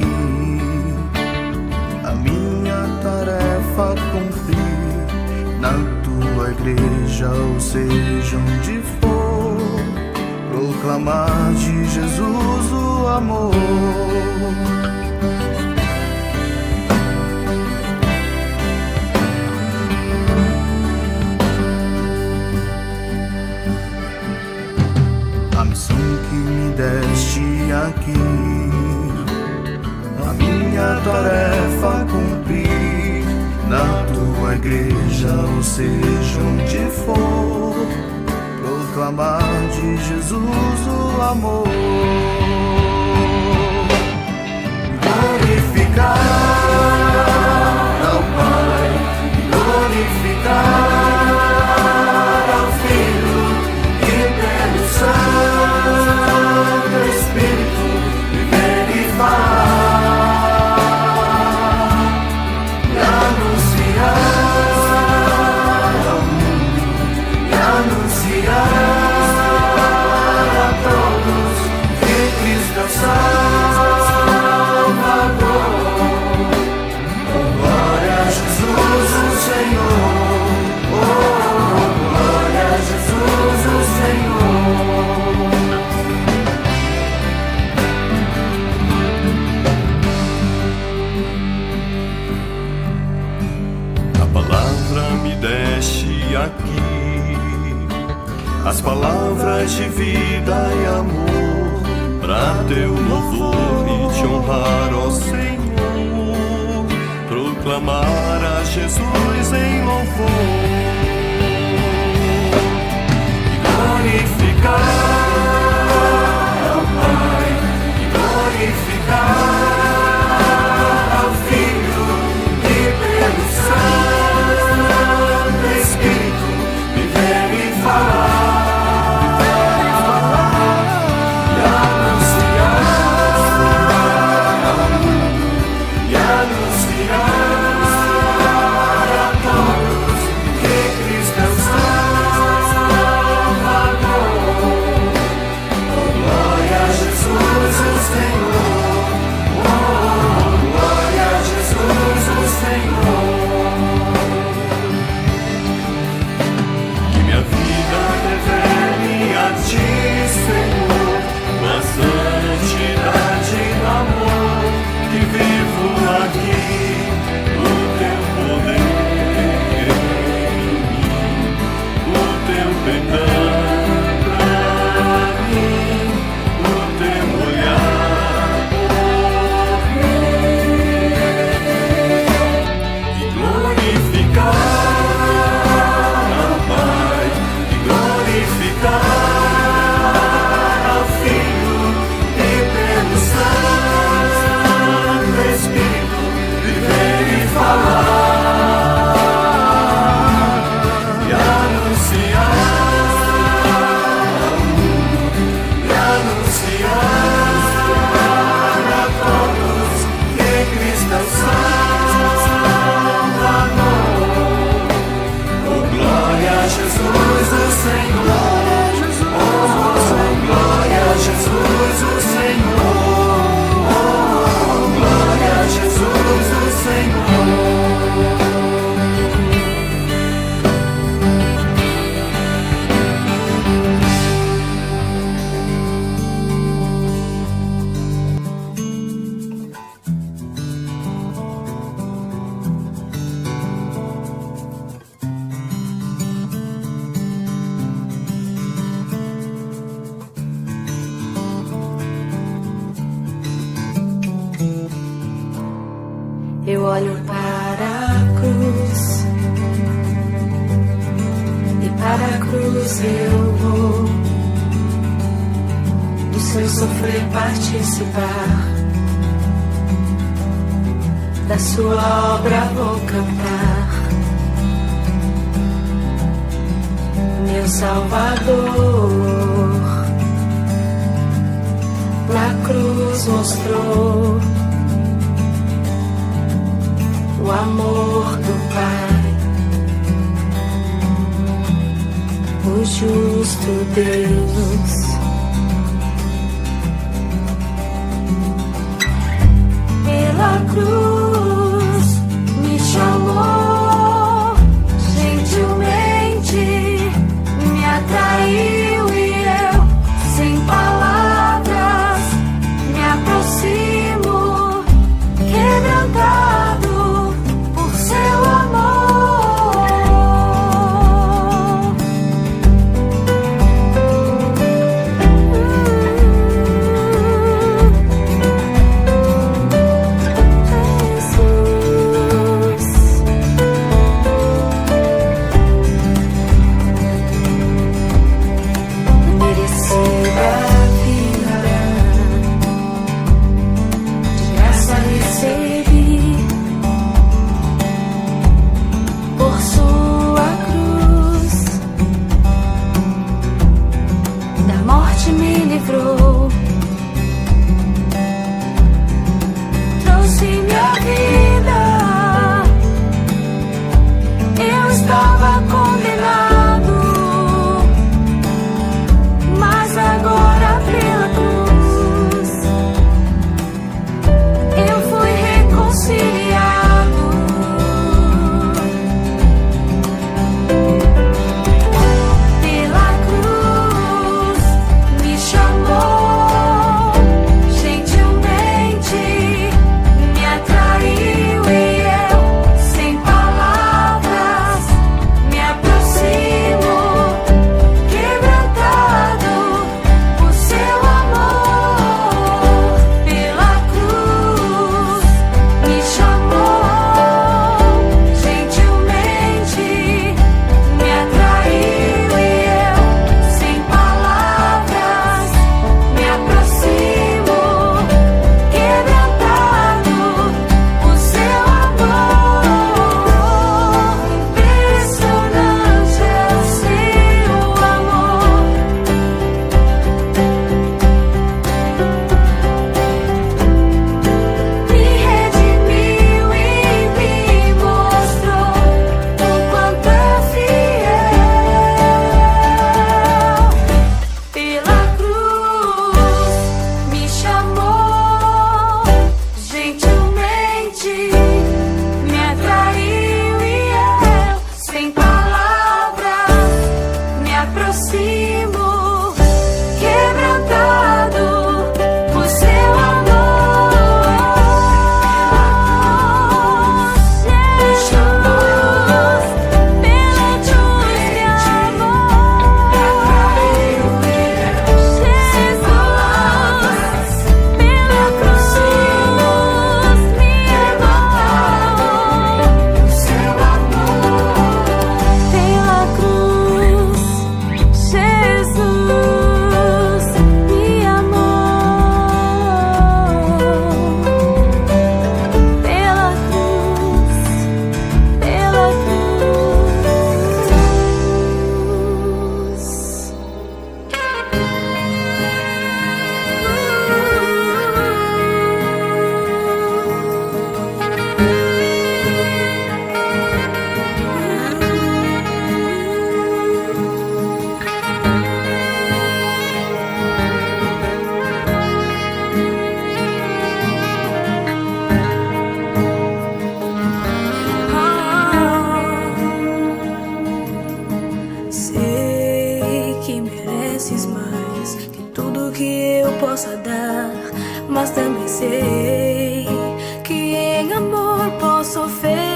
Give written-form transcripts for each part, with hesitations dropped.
aqui, a minha tarefa cumprir na tua igreja, ou seja onde for, proclamar de Jesus o amor. A missão que me deste aqui, a minha tarefa cumprir na tua igreja, ou seja onde for, proclamar de Jesus o amor. Glorificar ao Pai, glorificar ao Filho e pelo Santo Espírito viver e falar e anunciar ao mundo e anunciar a todos que Cristo é o Salvador. Glória a Jesus o Senhor, glória a Jesus o Senhor. A palavra me deste aqui, as palavras de vida e amor, pra teu louvor e te honrar, ó Senhor, proclamar a Jesus em louvor e glorificar ao Pai e glorificar ao Filho e pelo Santo Espírito viver e falar e anunciar ao mundo e anunciar a todos que Cristo é o Salvador. Glória a Jesus o Senhor, glória a Jesus o Senhor. Que minha vida revele a ti, Senhor, tua santidade e amor, que vivo aqui o teu poder em mim, o teu perdão pra mim, o teu olhar por mim e glorificar ao Pai e glorificar ao Filho e pelo Santo Espírito viver e falar e anunciar ao mundo e anunciar a todos que Cristo é o Salvador. Glória a Jesus o Senhor, glória a Jesus o Senhor, glória a Jesus o Senhor. Eu olho para a cruz e para a cruz eu vou do seu sofrer participar, da sua obra vou cantar. Meu Salvador na cruz mostrou o amor do Pai, o justo Deus.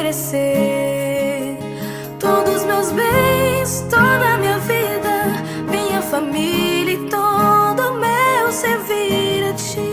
oferecer todos meus bens, toda a minha vida, minha família e todo o meu servir a ti.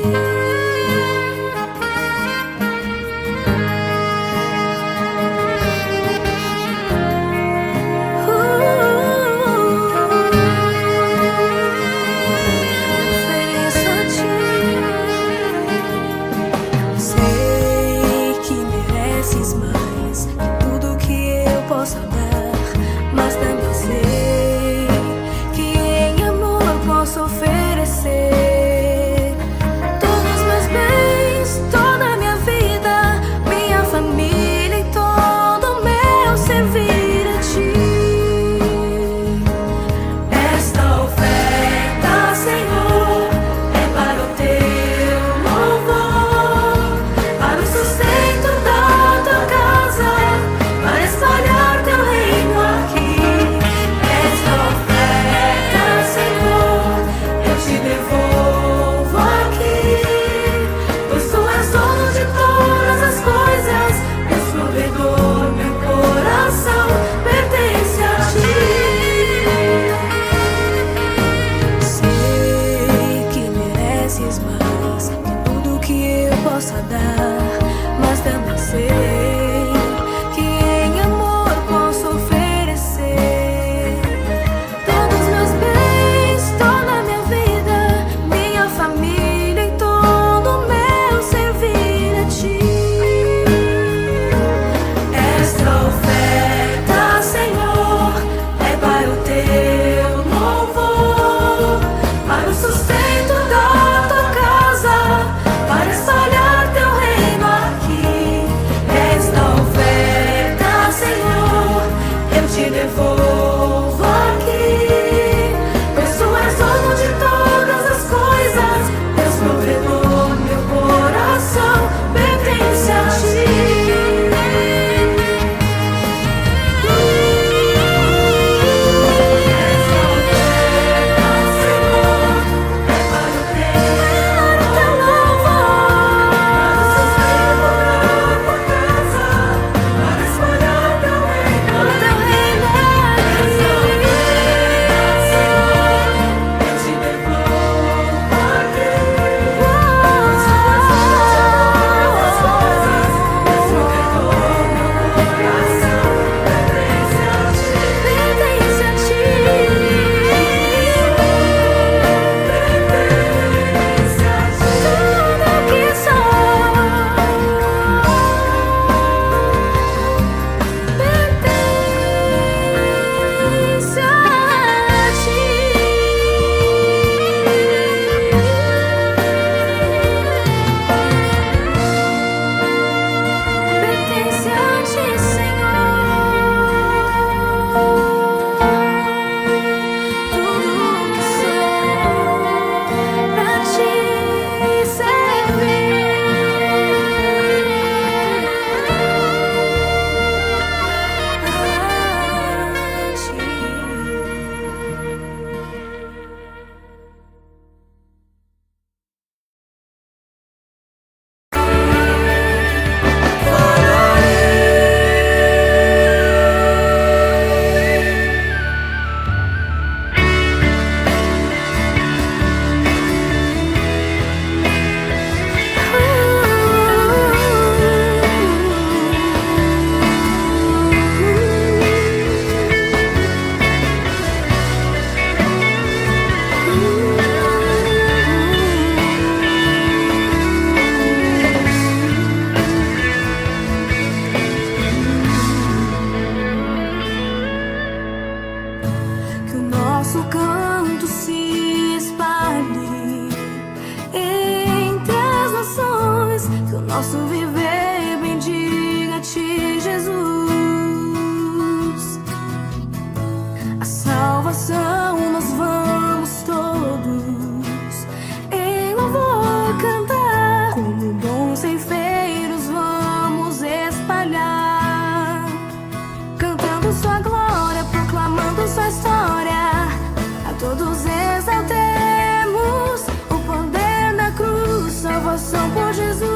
Salvação por Jesus,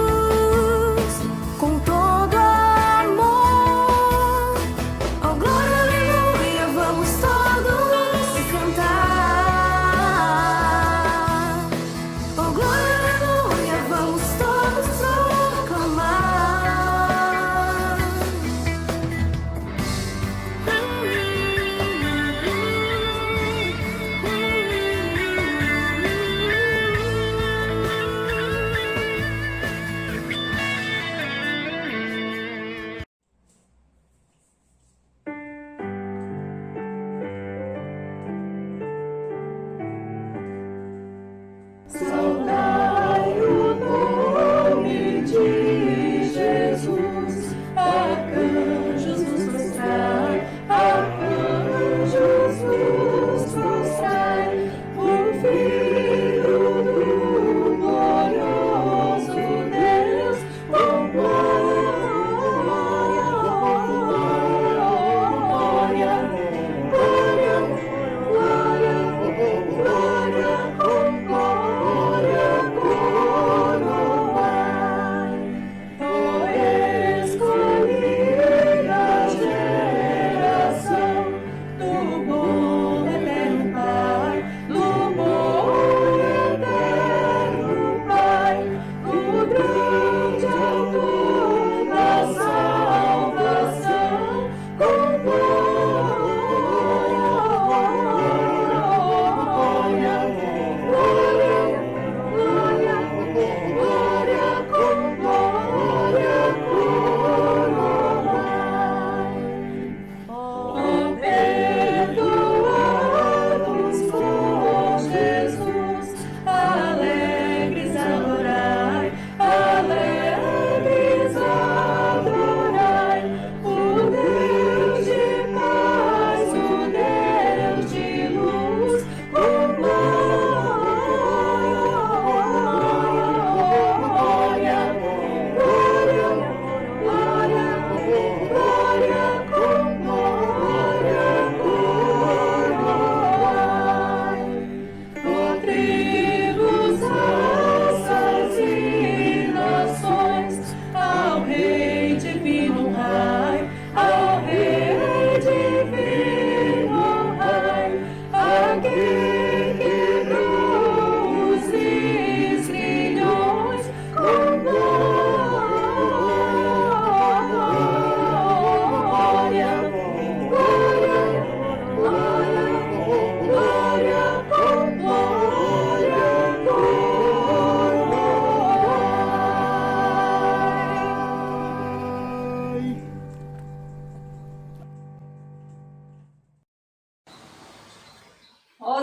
com todo amor.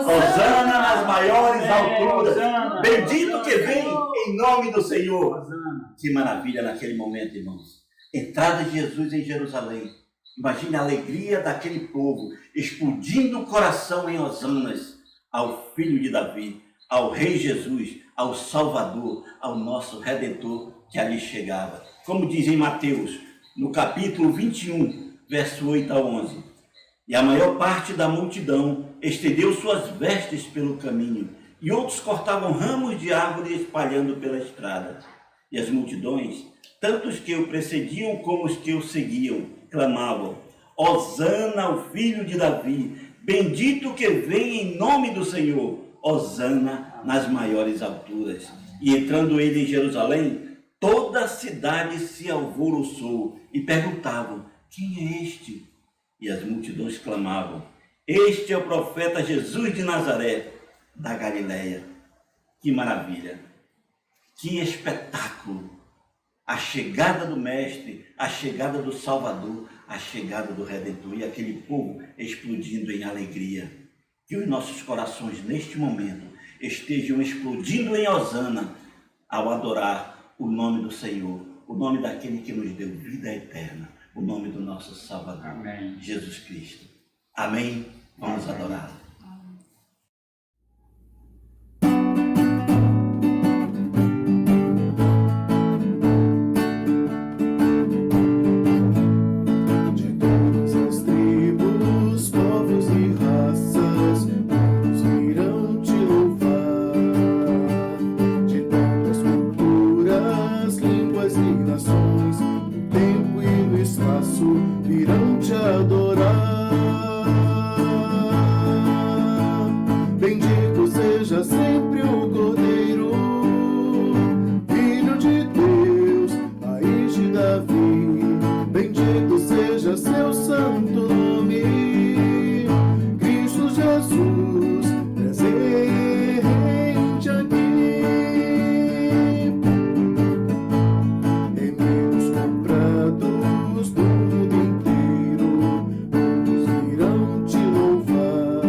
Hosana nas maiores alturas. Hosana. Bendito que vem em nome do Senhor. Hosana. Que maravilha naquele momento, irmãos. Entrada de Jesus em Jerusalém. Imagine a alegria daquele povo, explodindo o coração em hosanas ao Filho de Davi, ao Rei Jesus, ao Salvador, ao nosso Redentor que ali chegava. Como diz em Mateus, no capítulo 21, verso 8 a 11. E a maior parte da multidão estendeu suas vestes pelo caminho, e outros cortavam ramos de árvore espalhando pela estrada. E as multidões, tanto os que o precediam como os que o seguiam, clamavam: Hosana ao Filho de Davi, bendito que vem em nome do Senhor, Hosana nas maiores alturas. E entrando ele em Jerusalém, toda a cidade se alvoroçou e perguntavam: quem é este? E as multidões clamavam: este é o profeta Jesus de Nazaré, da Galileia. Que maravilha! Que espetáculo! A chegada do Mestre, a chegada do Salvador, a chegada do Redentor e aquele povo explodindo em alegria. Que os nossos corações neste momento estejam explodindo em hosana ao adorar o nome do Senhor, o nome daquele que nos deu vida eterna, o nome do nosso Salvador, Amém. Jesus Cristo. Amém? Vamos adorá-lo. Virão te adorar. Bendito seja sempre o Cordeiro, Filho de Deus, raiz de Davi. Bendito seja seu santo nome, Cristo Jesus, presente aqui. Remidos comprados do mundo inteiro, todos virão te louvar.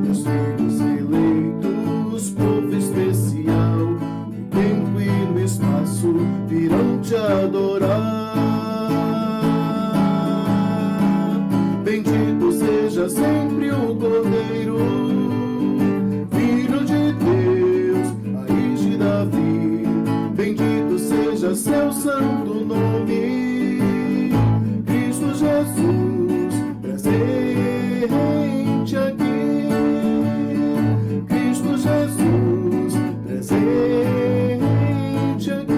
Meus filhos eleitos, povo especial, no tempo e no espaço virão te adorar. Bendito seja sempre o Cordeiro, Filho de Deus, raiz de Davi. Bendito seja seu santo nome, Cristo Jesus, presente aqui. Cristo Jesus, presente aqui.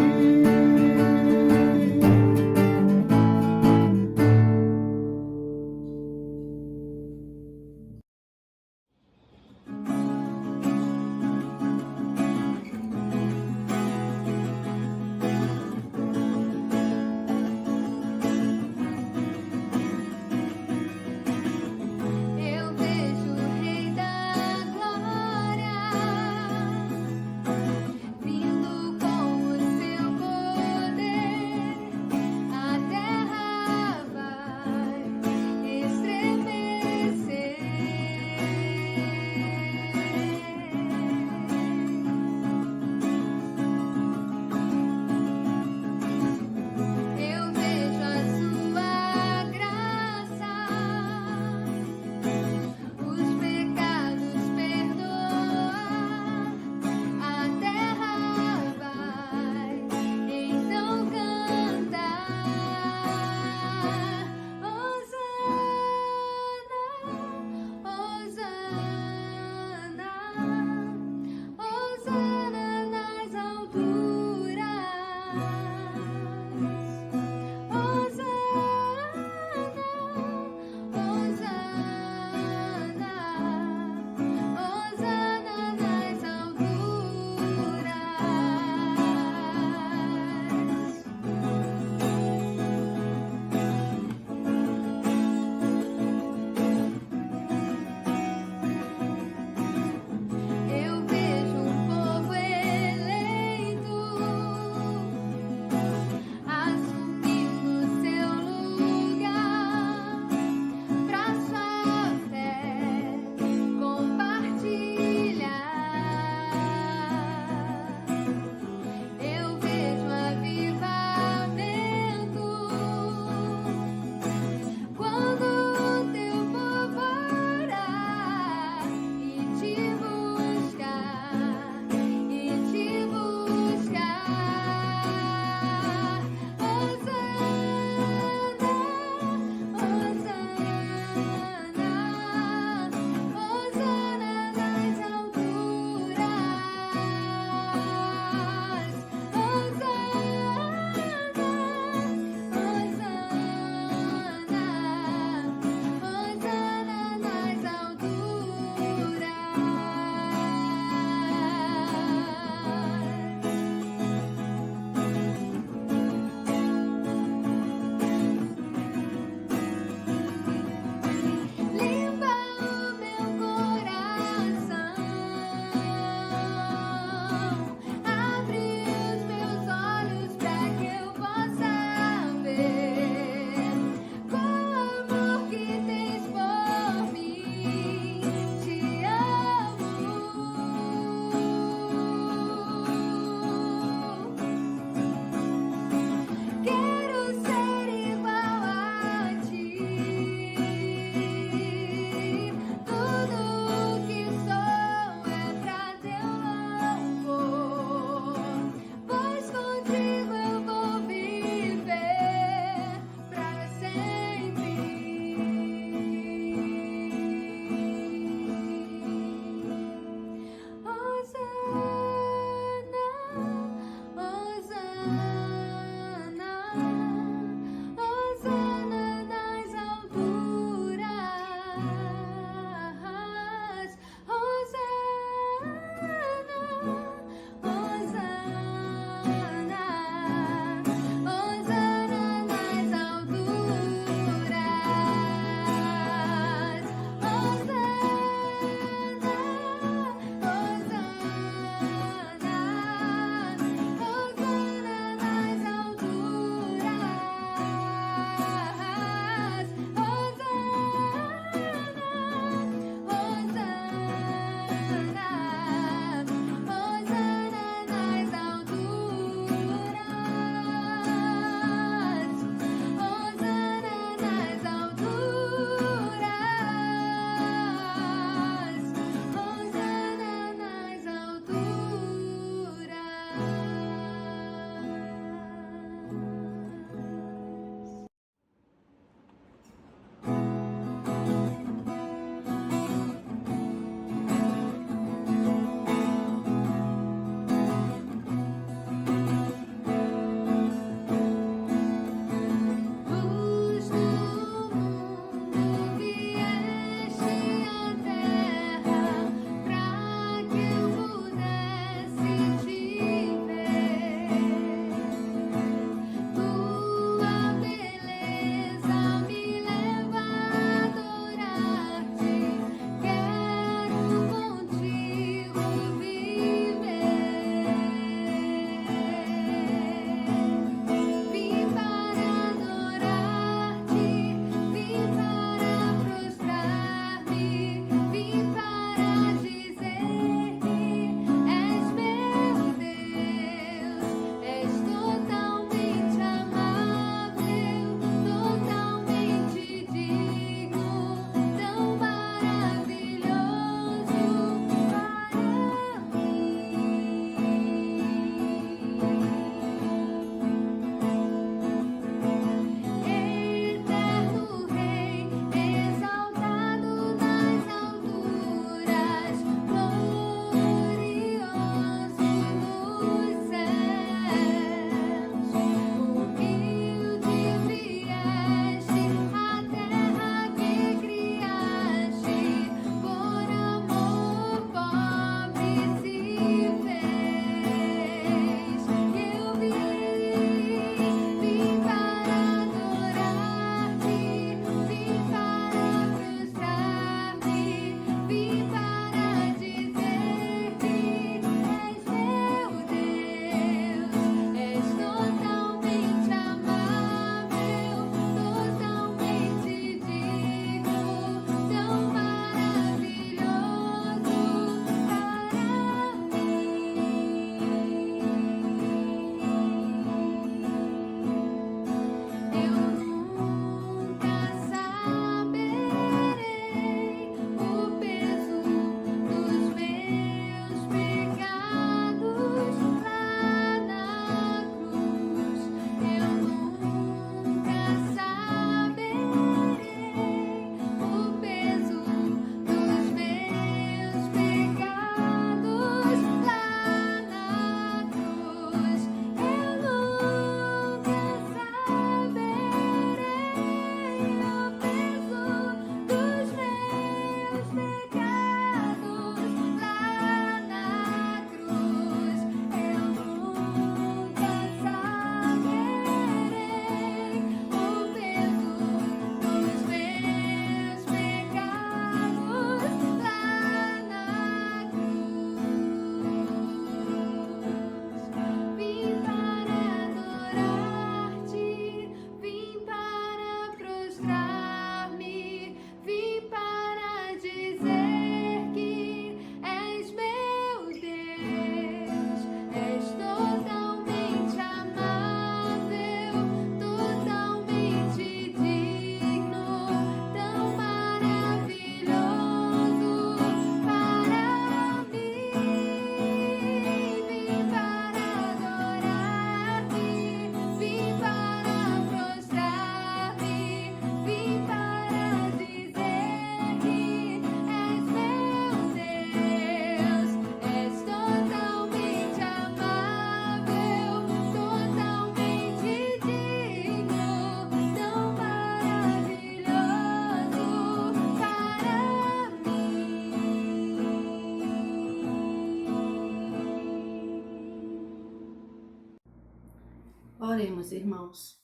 Oremos, irmãos.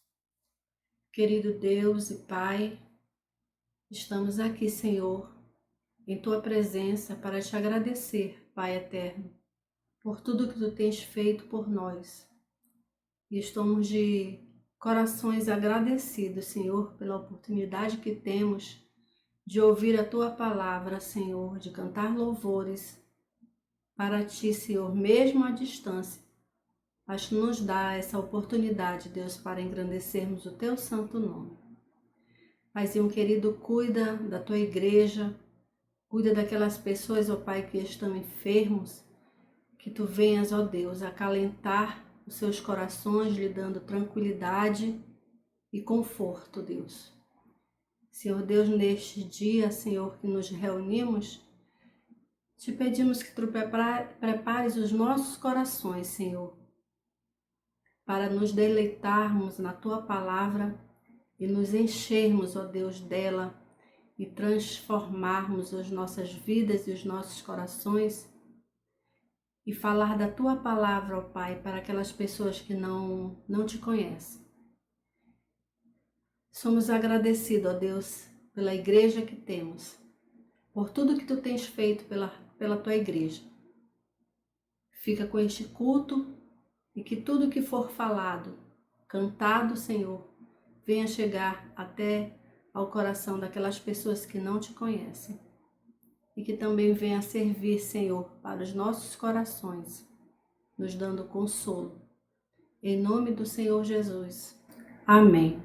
Querido Deus e Pai, estamos aqui, Senhor, em Tua presença para Te agradecer, Pai eterno, por tudo que Tu tens feito por nós. E estamos de corações agradecidos, Senhor, pela oportunidade que temos de ouvir a Tua palavra, Senhor, de cantar louvores para Ti, Senhor, mesmo à distância. Mas Tu nos dá essa oportunidade, Deus, para engrandecermos o Teu santo nome. Paizinho querido, cuida da Tua igreja, cuida daquelas pessoas, ó Pai, que estão enfermos, que Tu venhas, ó Deus, acalentar os seus corações, lhe dando tranquilidade e conforto, Deus. Senhor Deus, neste dia, Senhor, que nos reunimos, Te pedimos que Tu prepares os nossos corações, Senhor, para nos deleitarmos na Tua palavra e nos enchermos, ó Deus, dela e transformarmos as nossas vidas e os nossos corações e falar da Tua palavra, ó Pai, para aquelas pessoas que não Te conhecem. Somos agradecidos, ó Deus, pela igreja que temos, por tudo que Tu tens feito pela Tua igreja. Fica com este culto e que tudo que for falado, cantado, Senhor, venha chegar até ao coração daquelas pessoas que não Te conhecem. E que também venha servir, Senhor, para os nossos corações, nos dando consolo. Em nome do Senhor Jesus. Amém.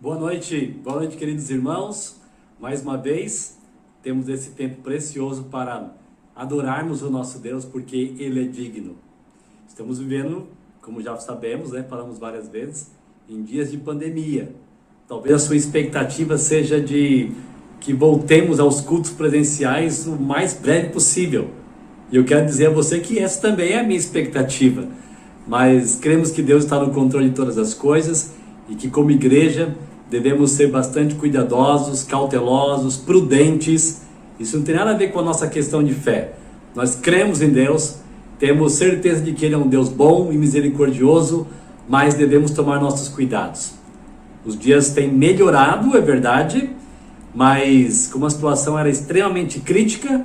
Boa noite, queridos irmãos. Mais uma vez, temos esse tempo precioso para adorarmos o nosso Deus, porque Ele é digno. Estamos vivendo, como já sabemos, falamos várias vezes, em dias de pandemia. Talvez a sua expectativa seja de que voltemos aos cultos presenciais o mais breve possível. E eu quero dizer a você que essa também é a minha expectativa. Mas cremos que Deus está no controle de todas as coisas e que, como igreja, devemos ser bastante cuidadosos, cautelosos, prudentes. Isso não tem nada a ver com a nossa questão de fé. Nós cremos em Deus, temos certeza de que Ele é um Deus bom e misericordioso, mas devemos tomar nossos cuidados. Os dias têm melhorado, é verdade, mas como a situação era extremamente crítica,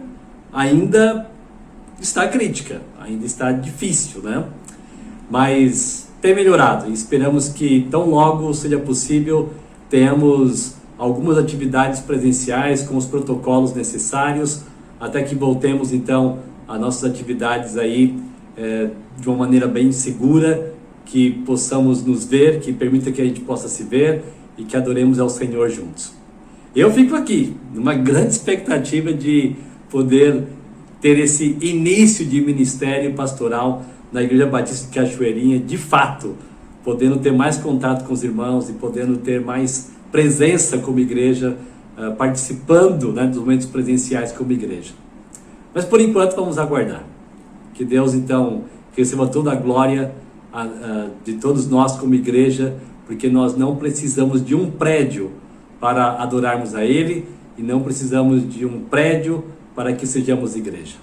ainda está crítica, ainda está difícil, né? Mas tem melhorado e esperamos que tão logo seja possível tenhamos algumas atividades presenciais com os protocolos necessários, até que voltemos então às nossas atividades aí de uma maneira bem segura, que possamos nos ver, que permita que a gente possa se ver e que adoremos ao Senhor juntos. Eu fico aqui, numa grande expectativa de poder ter esse início de ministério pastoral na Igreja Batista de Cachoeirinha, de fato, podendo ter mais contato com os irmãos e podendo ter mais presença como igreja, participando dos momentos presenciais como igreja. Mas por enquanto vamos aguardar. Que Deus então receba toda a glória de todos nós como igreja, porque nós não precisamos de um prédio para adorarmos a Ele e não precisamos de um prédio para que sejamos igreja.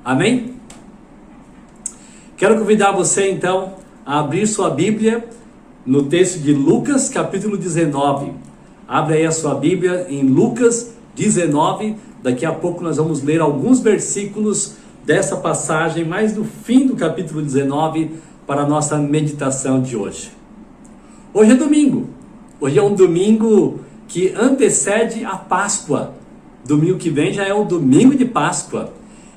Amém? Quero convidar você então a abrir sua Bíblia no texto de Lucas capítulo 19. Abre aí a sua Bíblia em Lucas 19. Daqui a pouco nós vamos ler alguns versículos dessa passagem, mais no fim do capítulo 19, para a nossa meditação de hoje. Hoje é domingo. Hoje é um domingo que antecede a Páscoa. Domingo que vem já é o domingo de Páscoa.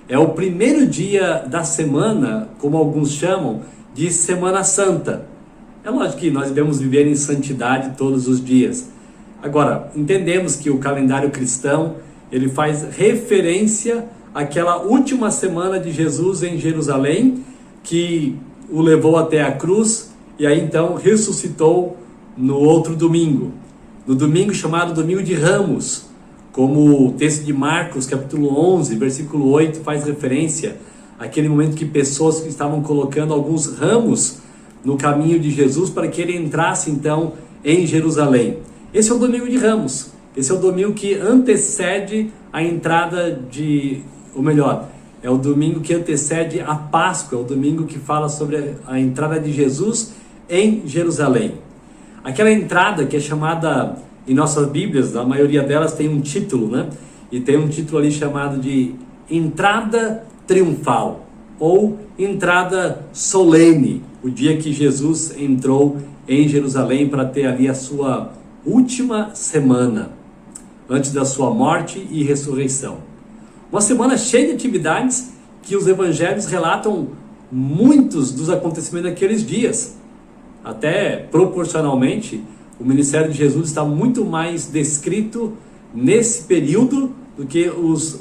É o primeiro dia da semana, como alguns chamam, de Semana Santa. É lógico que nós devemos viver em santidade todos os dias. Agora, entendemos que o calendário cristão, ele faz referência àquela última semana de Jesus em Jerusalém, que o levou até a cruz e aí então ressuscitou no outro domingo. No domingo chamado Domingo de Ramos, como o texto de Marcos, capítulo 11, versículo 8, faz referência àquele momento que pessoas que estavam colocando alguns ramos no caminho de Jesus para que ele entrasse então em Jerusalém. Esse é o Domingo de Ramos. Esse é o domingo que antecede a entrada ou melhor, é o domingo que antecede a Páscoa, é o domingo que fala sobre a entrada de Jesus em Jerusalém. Aquela entrada que é chamada, em nossas Bíblias, a maioria delas tem um título, né? E tem um título ali chamado de Entrada Triunfal, ou Entrada Solene, o dia que Jesus entrou em Jerusalém para ter ali a sua última semana, antes da sua morte e ressurreição. Uma semana cheia de atividades que os evangelhos relatam muitos dos acontecimentos daqueles dias. Até proporcionalmente, o ministério de Jesus está muito mais descrito nesse período do que os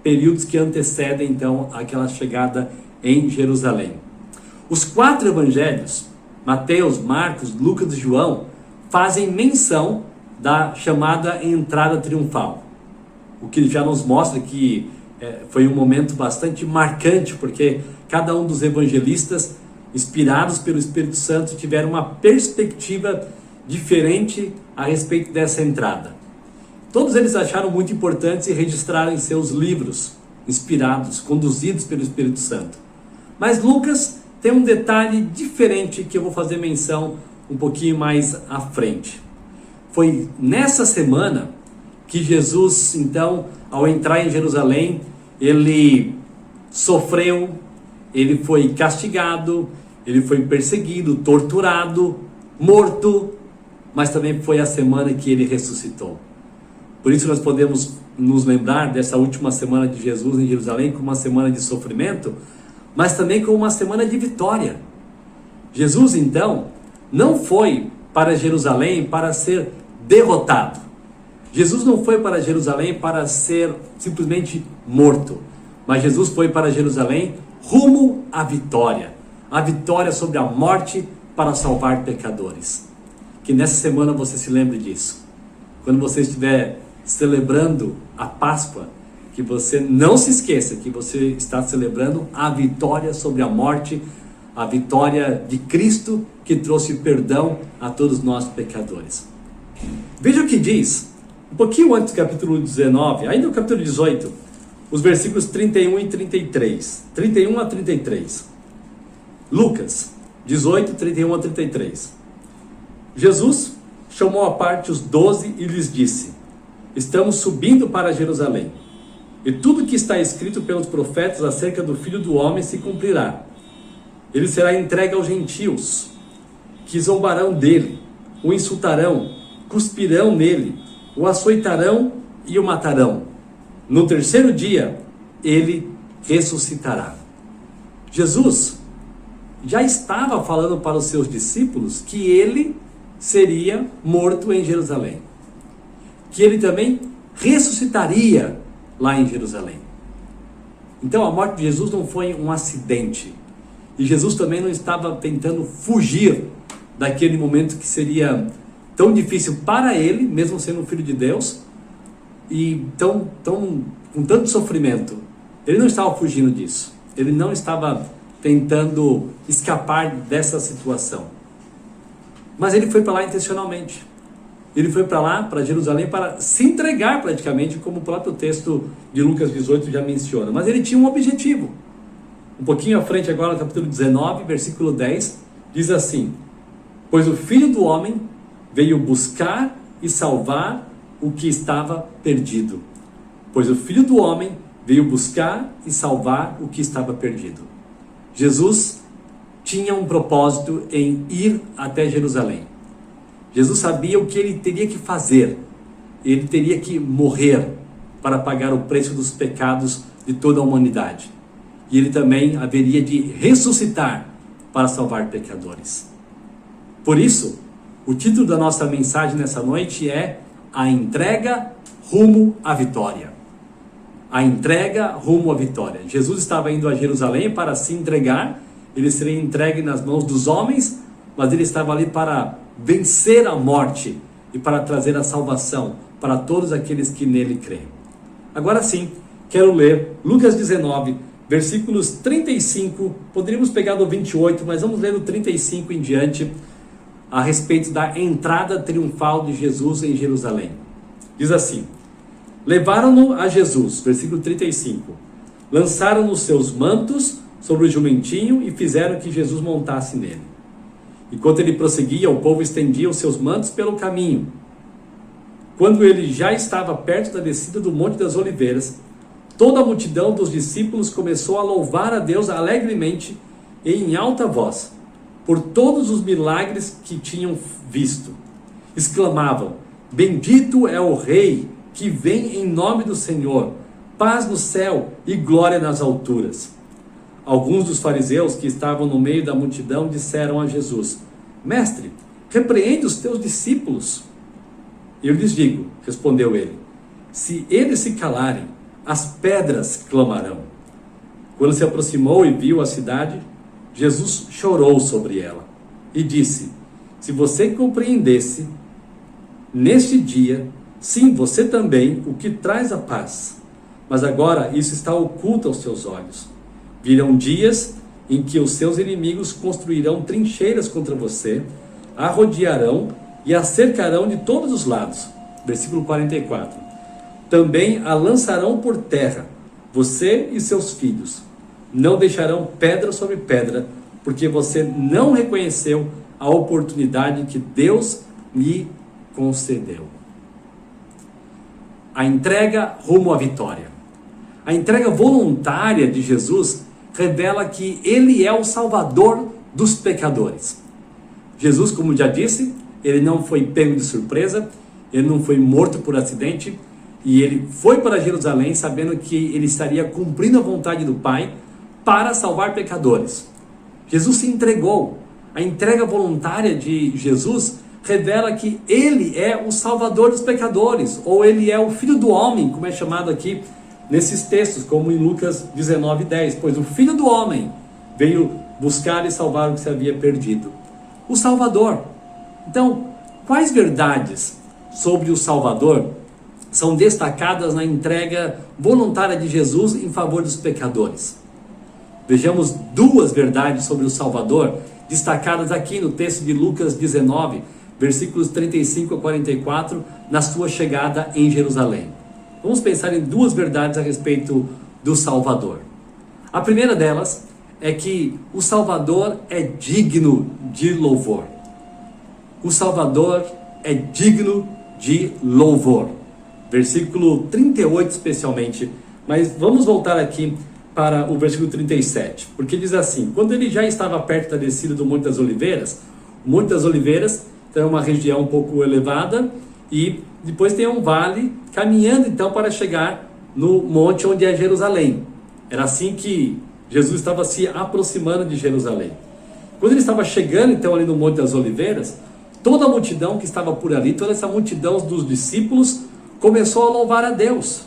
períodos que antecedem então aquela chegada em Jerusalém. Os 4 evangelhos, Mateus, Marcos, Lucas e João, fazem menção da chamada entrada triunfal. O que já nos mostra que foi um momento bastante marcante, porque cada um dos evangelistas, inspirados pelo Espírito Santo, tiveram uma perspectiva diferente a respeito dessa entrada. Todos eles acharam muito importantes e registraram em seus livros, inspirados, conduzidos pelo Espírito Santo. Mas Lucas tem um detalhe diferente que eu vou fazer menção um pouquinho mais à frente. Foi nessa semana que Jesus, então, ao entrar em Jerusalém, ele sofreu, ele foi castigado, ele foi perseguido, torturado, morto, mas também foi a semana que ele ressuscitou. Por isso nós podemos nos lembrar dessa última semana de Jesus em Jerusalém como uma semana de sofrimento, mas também como uma semana de vitória. Jesus, então, não foi para Jerusalém para ser derrotado. Jesus não foi para Jerusalém para ser simplesmente morto, mas Jesus foi para Jerusalém rumo à vitória. A vitória sobre a morte para salvar pecadores. Que nessa semana você se lembre disso. Quando você estiver celebrando a Páscoa, que você não se esqueça que você está celebrando a vitória sobre a morte, a vitória de Cristo que trouxe perdão a todos nós pecadores. Veja o que diz, um pouquinho antes do capítulo 19, ainda no capítulo 18, os versículos 31 e 33. 31 a 33. Lucas 18, 31 a 33. Jesus chamou à parte os 12 e lhes disse: estamos subindo para Jerusalém, e tudo que está escrito pelos profetas acerca do Filho do Homem se cumprirá. Ele será entregue aos gentios, que zombarão dele, o insultarão, cuspirão nele, o açoitarão e o matarão. No terceiro dia, ele ressuscitará. Jesus já estava falando para os seus discípulos que ele seria morto em Jerusalém, que ele também ressuscitaria lá em Jerusalém. Então a morte de Jesus não foi um acidente, e Jesus também não estava tentando fugir daquele momento que seria tão difícil para ele, mesmo sendo um filho de Deus, e com tanto sofrimento. Ele não estava fugindo disso, ele não estava tentando escapar dessa situação, mas ele foi para lá intencionalmente. Ele foi para lá, para Jerusalém, para se entregar praticamente, como o próprio texto de Lucas 18 já menciona. Mas ele tinha um objetivo. Um pouquinho à frente agora, no capítulo 19, versículo 10, diz assim: pois o Filho do Homem veio buscar e salvar o que estava perdido. Pois o Filho do Homem veio buscar e salvar o que estava perdido. Jesus tinha um propósito em ir até Jerusalém. Jesus sabia o que ele teria que fazer. Ele teria que morrer para pagar o preço dos pecados de toda a humanidade. E ele também haveria de ressuscitar para salvar pecadores. Por isso, o título da nossa mensagem nessa noite é A Entrega Rumo à Vitória. A entrega rumo à vitória. Jesus estava indo a Jerusalém para se entregar. Ele seria entregue nas mãos dos homens, mas ele estava ali para vencer a morte e para trazer a salvação para todos aqueles que nele creem. Agora sim, quero ler Lucas 19, versículos 35, poderíamos pegar do 28, mas vamos ler do 35 em diante, a respeito da entrada triunfal de Jesus em Jerusalém. Diz assim: levaram-no a Jesus, versículo 35, lançaram os seus mantos sobre o jumentinho e fizeram que Jesus montasse nele. Enquanto ele prosseguia, o povo estendia os seus mantos pelo caminho. Quando ele já estava perto da descida do Monte das Oliveiras, toda a multidão dos discípulos começou a louvar a Deus alegremente e em alta voz, por todos os milagres que tinham visto. Exclamavam: bendito é o Rei que vem em nome do Senhor, paz no céu e glória nas alturas. Alguns dos fariseus que estavam no meio da multidão disseram a Jesus: Mestre, repreende os teus discípulos. Eu lhes digo, respondeu ele, se eles se calarem, as pedras clamarão. Quando se aproximou e viu a cidade, Jesus chorou sobre ela e disse: se você compreendesse neste dia, sim, você também, o que traz a paz. Mas agora isso está oculto aos seus olhos. Virão dias em que os seus inimigos construirão trincheiras contra você, a rodearão e a cercarão de todos os lados. Versículo 44. Também a lançarão por terra, você e seus filhos. Não deixarão pedra sobre pedra, porque você não reconheceu a oportunidade que Deus lhe concedeu. A entrega rumo à vitória. A entrega voluntária de Jesus revela que Ele é o Salvador dos pecadores. Jesus, como já disse, Ele não foi pego de surpresa, Ele não foi morto por acidente, e Ele foi para Jerusalém sabendo que Ele estaria cumprindo a vontade do Pai para salvar pecadores. Jesus se entregou. A entrega voluntária de Jesus revela que Ele é o Salvador dos pecadores, ou Ele é o Filho do Homem, como é chamado aqui nesses textos, como em Lucas 19:10, pois o Filho do Homem veio buscar e salvar o que se havia perdido. O Salvador. Então, quais verdades sobre o Salvador são destacadas na entrega voluntária de Jesus em favor dos pecadores? Vejamos duas verdades sobre o Salvador destacadas aqui no texto de Lucas 19, versículos 35 a 44, na sua chegada em Jerusalém. Vamos pensar em duas verdades a respeito do Salvador. A primeira delas é que o Salvador é digno de louvor. O Salvador é digno de louvor. Versículo 38 especialmente, mas vamos voltar aqui para o versículo 37, porque diz assim: quando ele já estava perto da descida do Monte das Oliveiras, o Monte das Oliveiras é uma região um pouco elevada e depois tem um vale, caminhando então para chegar no monte onde é Jerusalém. Era assim que Jesus estava se aproximando de Jerusalém. Quando ele estava chegando então ali no Monte das Oliveiras, toda a multidão que estava por ali, toda essa multidão dos discípulos, começou a louvar a Deus,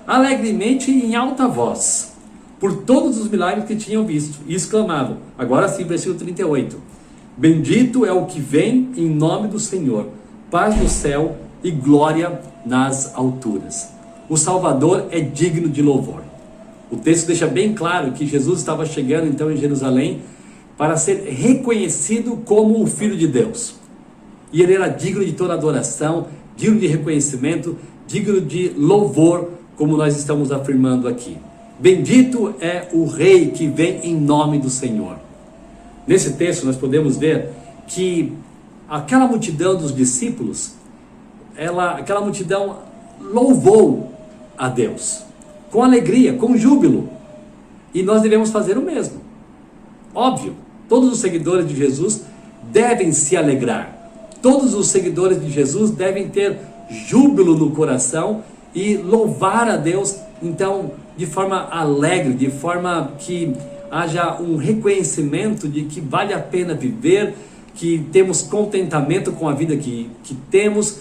alegremente e em alta voz, por todos os milagres que tinham visto, e exclamavam, agora sim, versículo 38, bendito é o que vem em nome do Senhor, paz no céu e glória nas alturas. O Salvador é digno de louvor. O texto deixa bem claro que Jesus estava chegando então em Jerusalém para ser reconhecido como o Filho de Deus. E ele era digno de toda adoração, digno de reconhecimento, digno de louvor, como nós estamos afirmando aqui. Bendito é o Rei que vem em nome do Senhor. Nesse texto nós podemos ver que aquela multidão dos discípulos, aquela multidão louvou a Deus, com alegria, com júbilo. E nós devemos fazer o mesmo. Óbvio, todos os seguidores de Jesus devem se alegrar. Todos os seguidores de Jesus devem ter júbilo no coração e louvar a Deus, então, de forma alegre, de forma que haja um reconhecimento de que vale a pena viver, que temos contentamento com a vida que temos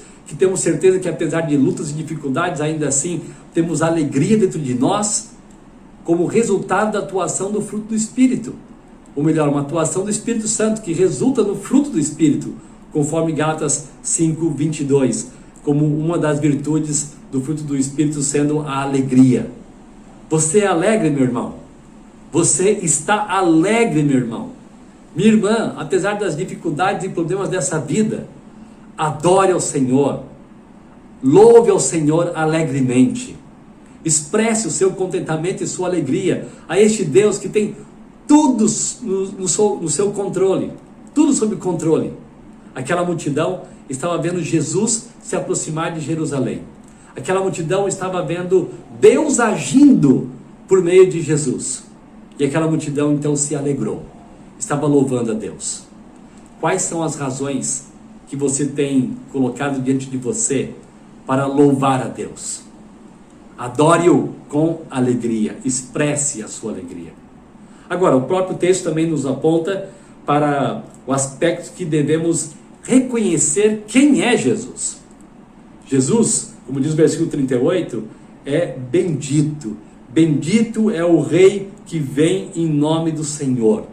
certeza que apesar de lutas e dificuldades, ainda assim temos alegria dentro de nós, como resultado da atuação do fruto do Espírito. Ou melhor, uma atuação do Espírito Santo que resulta no fruto do Espírito, conforme Gálatas 5:22, como uma das virtudes do fruto do Espírito sendo a alegria. Você é alegre, meu irmão? Você está alegre, meu irmão? Minha irmã, apesar das dificuldades e problemas dessa vida, adore ao Senhor, louve ao Senhor alegremente. Expresse o seu contentamento e sua alegria a este Deus que tem tudo no seu controle, tudo sob controle. Aquela multidão estava vendo Jesus se aproximar de Jerusalém. Aquela multidão estava vendo Deus agindo por meio de Jesus. E aquela multidão então se alegrou, estava louvando a Deus. Quais são as razões que você tem colocado diante de você para louvar a Deus? Adore-o com alegria, expresse a sua alegria. Agora, o próprio texto também nos aponta para o aspecto que devemos reconhecer quem é Jesus. Jesus, como diz o versículo 38, é bendito. Bendito é o Rei que vem em nome do Senhor.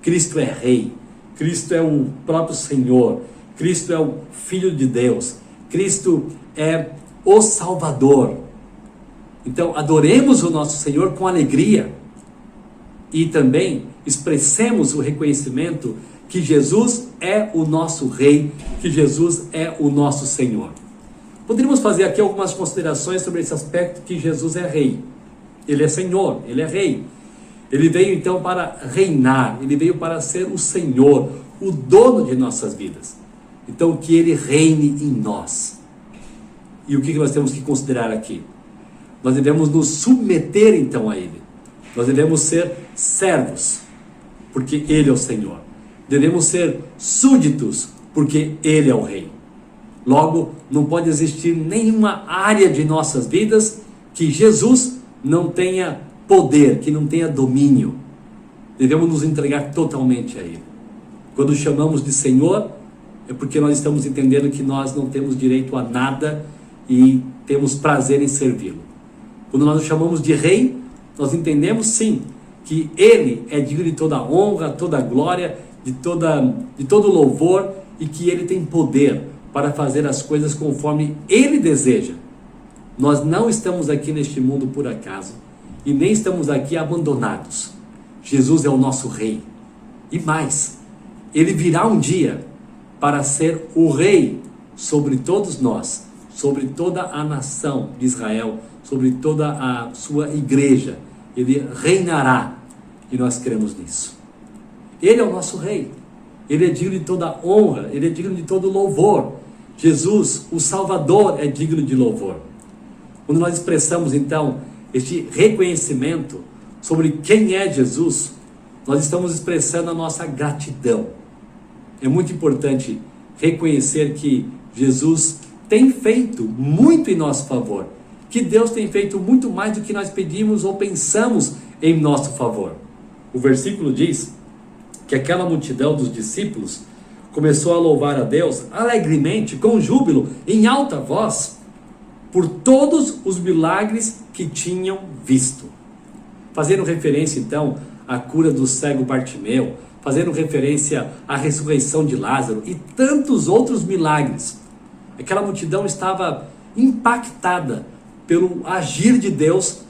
Cristo é Rei. Cristo é o próprio Senhor. Cristo é o Filho de Deus. Cristo é o Salvador. Então, adoremos o nosso Senhor com alegria. E também expressemos o reconhecimento que Jesus é o nosso Rei, que Jesus é o nosso Senhor. Poderíamos fazer aqui algumas considerações sobre esse aspecto que Jesus é Rei. Ele é Senhor, Ele é Rei. Ele veio então para reinar, Ele veio para ser o Senhor, o dono de nossas vidas. Então que Ele reine em nós. E o que nós temos que considerar aqui? Nós devemos nos submeter então a Ele. Nós devemos ser servos, porque Ele é o Senhor. Devemos ser súditos, porque Ele é o Rei. Logo, não pode existir nenhuma área de nossas vidas que Jesus não tenha poder, que não tenha domínio. Devemos nos entregar totalmente a Ele. Quando chamamos de Senhor, é porque nós estamos entendendo que nós não temos direito a nada e temos prazer em servi-lo. Quando nós o chamamos de Rei, nós entendemos sim que Ele é digno de toda honra, toda glória, de todo louvor, e que Ele tem poder para fazer as coisas conforme Ele deseja. Nós não estamos aqui neste mundo por acaso e nem estamos aqui abandonados. Jesus é o nosso Rei. E mais, Ele virá um dia para ser o Rei sobre todos nós, sobre toda a nação de Israel, sobre toda a sua igreja. Ele reinará e nós cremos nisso. Ele é o nosso Rei. Ele é digno de toda honra, Ele é digno de todo louvor. Jesus, o Salvador, é digno de louvor. Quando nós expressamos então este reconhecimento sobre quem é Jesus, nós estamos expressando a nossa gratidão. É muito importante reconhecer que Jesus tem feito muito em nosso favor, que Deus tem feito muito mais do que nós pedimos ou pensamos em nosso favor. O versículo diz que aquela multidão dos discípulos começou a louvar a Deus alegremente, com júbilo, em alta voz, por todos os milagres que tinham visto. Fazendo referência então à cura do cego Bartimeu, fazendo referência à ressurreição de Lázaro e tantos outros milagres. Aquela multidão estava impactada pelo agir de Deus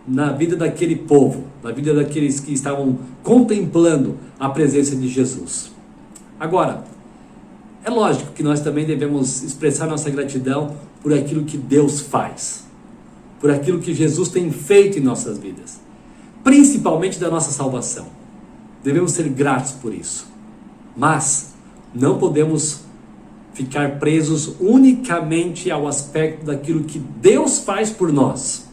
na vida daquele povo, na vida daqueles que estavam contemplando a presença de Jesus. Agora, é lógico que nós também devemos expressar nossa gratidão por aquilo que Deus faz, por aquilo que Jesus tem feito em nossas vidas, principalmente da nossa salvação. Devemos ser gratos por isso, mas não podemos ficar presos unicamente ao aspecto daquilo que Deus faz por nós.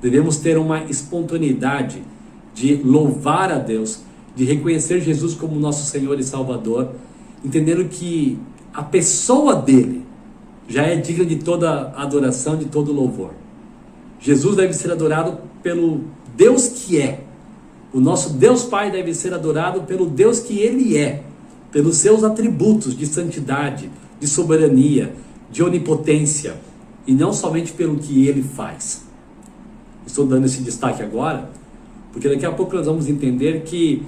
Devemos ter uma espontaneidade de louvar a Deus, de reconhecer Jesus como nosso Senhor e Salvador, entendendo que a pessoa dele já é digna de toda adoração, de todo louvor. Jesus deve ser adorado pelo Deus que é. O nosso Deus Pai deve ser adorado pelo Deus que Ele é, pelos seus atributos de santidade, de soberania, de onipotência, e não somente pelo que Ele faz. Estou dando esse destaque agora, porque daqui a pouco nós vamos entender que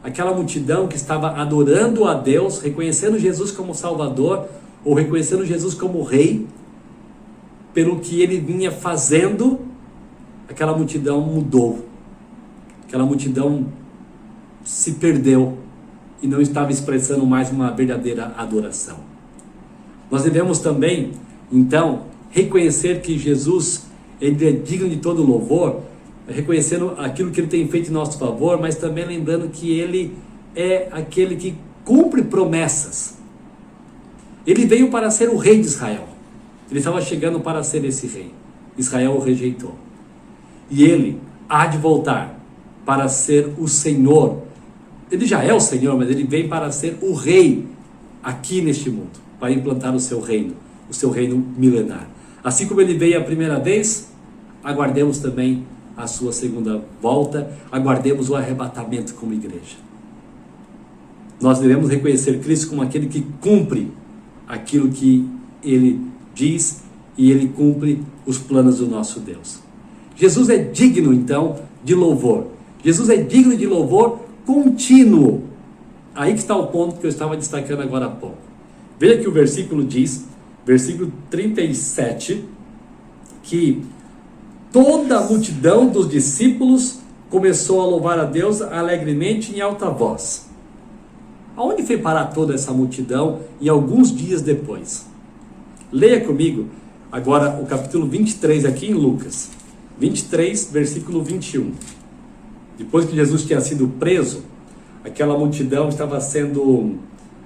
aquela multidão que estava adorando a Deus, reconhecendo Jesus como Salvador, ou reconhecendo Jesus como Rei, pelo que Ele vinha fazendo, aquela multidão mudou. Aquela multidão se perdeu e não estava expressando mais uma verdadeira adoração. Nós devemos também, então, reconhecer que Jesus Ele é digno de todo louvor, reconhecendo aquilo que Ele tem feito em nosso favor, mas também lembrando que Ele é aquele que cumpre promessas. Ele veio para ser o rei de Israel. Ele estava chegando para ser esse rei. Israel o rejeitou. E Ele há de voltar para ser o Senhor. Ele já é o Senhor, mas Ele vem para ser o rei aqui neste mundo, para implantar o seu reino milenar. Assim como Ele veio a primeira vez, aguardemos também a sua segunda volta, aguardemos o arrebatamento como igreja. Nós devemos reconhecer Cristo como aquele que cumpre aquilo que Ele diz, e Ele cumpre os planos do nosso Deus. Jesus é digno, então, de louvor. Jesus é digno de louvor contínuo. Aí que está o ponto que eu estava destacando agora há pouco. Veja que o versículo diz, versículo 37, que toda a multidão dos discípulos começou a louvar a Deus alegremente em alta voz. Aonde foi parar toda essa multidão em alguns dias depois? Leia comigo agora o capítulo 23 aqui em Lucas. 23, versículo 21. Depois que Jesus tinha sido preso, aquela multidão estava sendo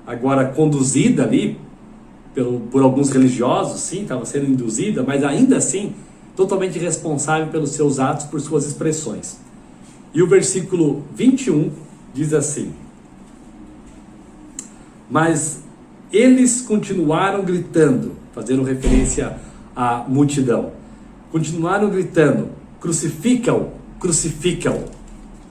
agora conduzida ali por alguns religiosos, sim, estava sendo induzida, mas ainda assim totalmente responsável pelos seus atos, por suas expressões. E o versículo 21 diz assim: mas eles continuaram gritando, fazendo referência à multidão. Continuaram gritando: crucifica-o, crucifica-o.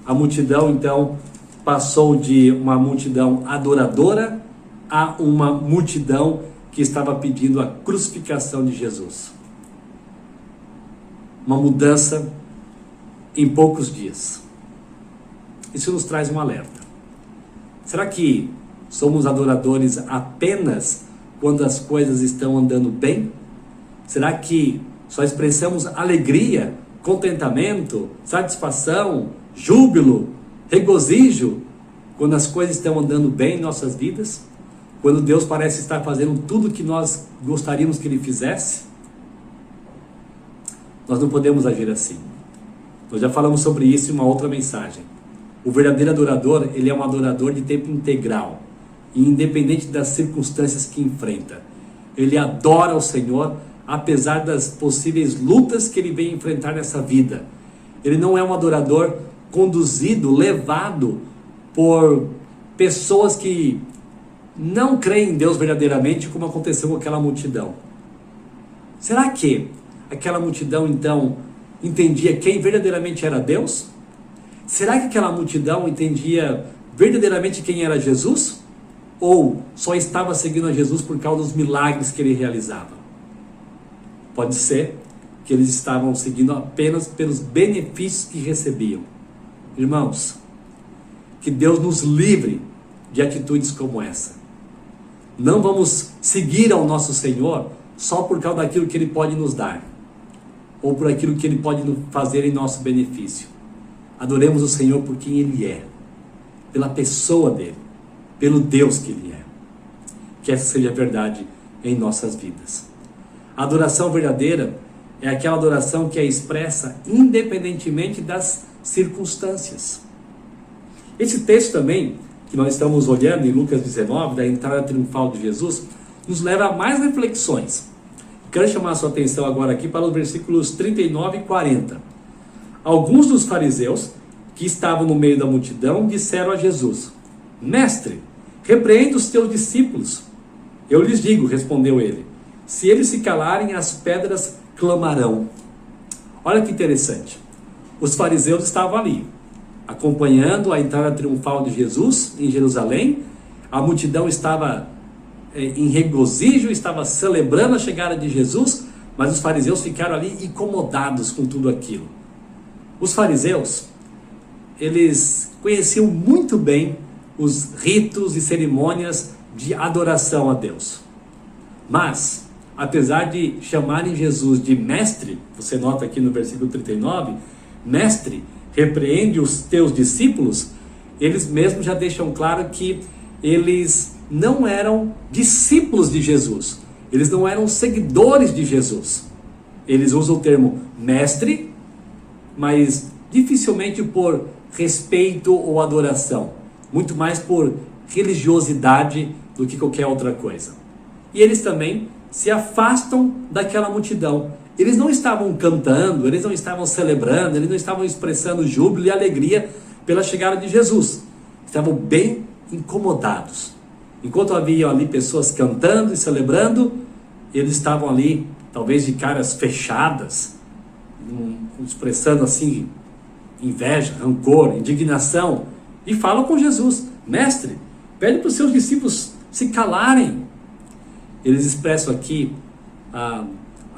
A multidão então passou de uma multidão adoradora a uma multidão que estava pedindo a crucificação de Jesus. Uma mudança em poucos dias. Isso nos traz um alerta. Será que somos adoradores apenas quando as coisas estão andando bem? Será que só expressamos alegria, contentamento, satisfação, júbilo, regozijo quando as coisas estão andando bem em nossas vidas? Quando Deus parece estar fazendo tudo o que nós gostaríamos que Ele fizesse? Nós não podemos agir assim. Nós já falamos sobre isso em uma outra mensagem. O verdadeiro adorador, ele é um adorador de tempo integral, e independente das circunstâncias que enfrenta. Ele adora o Senhor, apesar das possíveis lutas que ele vem enfrentar nessa vida. Ele não é um adorador conduzido, levado por pessoas que não creem em Deus verdadeiramente, como aconteceu com aquela multidão. Será que aquela multidão então entendia quem verdadeiramente era Deus? Será que aquela multidão entendia verdadeiramente quem era Jesus? Ou só estava seguindo a Jesus por causa dos milagres que Ele realizava? Pode ser que eles estavam seguindo apenas pelos benefícios que recebiam. Irmãos, que Deus nos livre de atitudes como essa. Não vamos seguir ao nosso Senhor só por causa daquilo que Ele pode nos dar, ou por aquilo que Ele pode fazer em nosso benefício. Adoremos o Senhor por quem Ele é, pela pessoa dEle, pelo Deus que Ele é. Que essa seja a verdade em nossas vidas. A adoração verdadeira é aquela adoração que é expressa independentemente das circunstâncias. Esse texto também, que nós estamos olhando em Lucas 19, da entrada triunfal de Jesus, nos leva a mais reflexões. Quero chamar a sua atenção agora aqui para os versículos 39 e 40. Alguns dos fariseus que estavam no meio da multidão disseram a Jesus: Mestre, repreenda os teus discípulos. Eu lhes digo, respondeu ele, se eles se calarem, as pedras clamarão. Olha que interessante. Os fariseus estavam ali, acompanhando a entrada triunfal de Jesus em Jerusalém. A multidão estava em regozijo, estava celebrando a chegada de Jesus, mas os fariseus ficaram ali incomodados com tudo aquilo. Os fariseus, eles conheciam muito bem os ritos e cerimônias de adoração a Deus. Mas, apesar de chamarem Jesus de mestre, você nota aqui no versículo 39, mestre, repreende os teus discípulos, eles mesmos já deixam claro que eles não eram discípulos de Jesus, eles não eram seguidores de Jesus, Eles usam o termo mestre, mas dificilmente por respeito ou adoração, muito mais por religiosidade do que qualquer outra coisa. E eles também se afastam daquela multidão. Eles não estavam cantando, eles não estavam celebrando, eles não estavam expressando júbilo e alegria pela chegada de Jesus. Estavam bem incomodados. Enquanto havia ali pessoas cantando e celebrando, eles estavam ali, talvez de caras fechadas, expressando assim inveja, rancor, indignação, e falam com Jesus: mestre, pede para os seus discípulos se calarem. Eles expressam aqui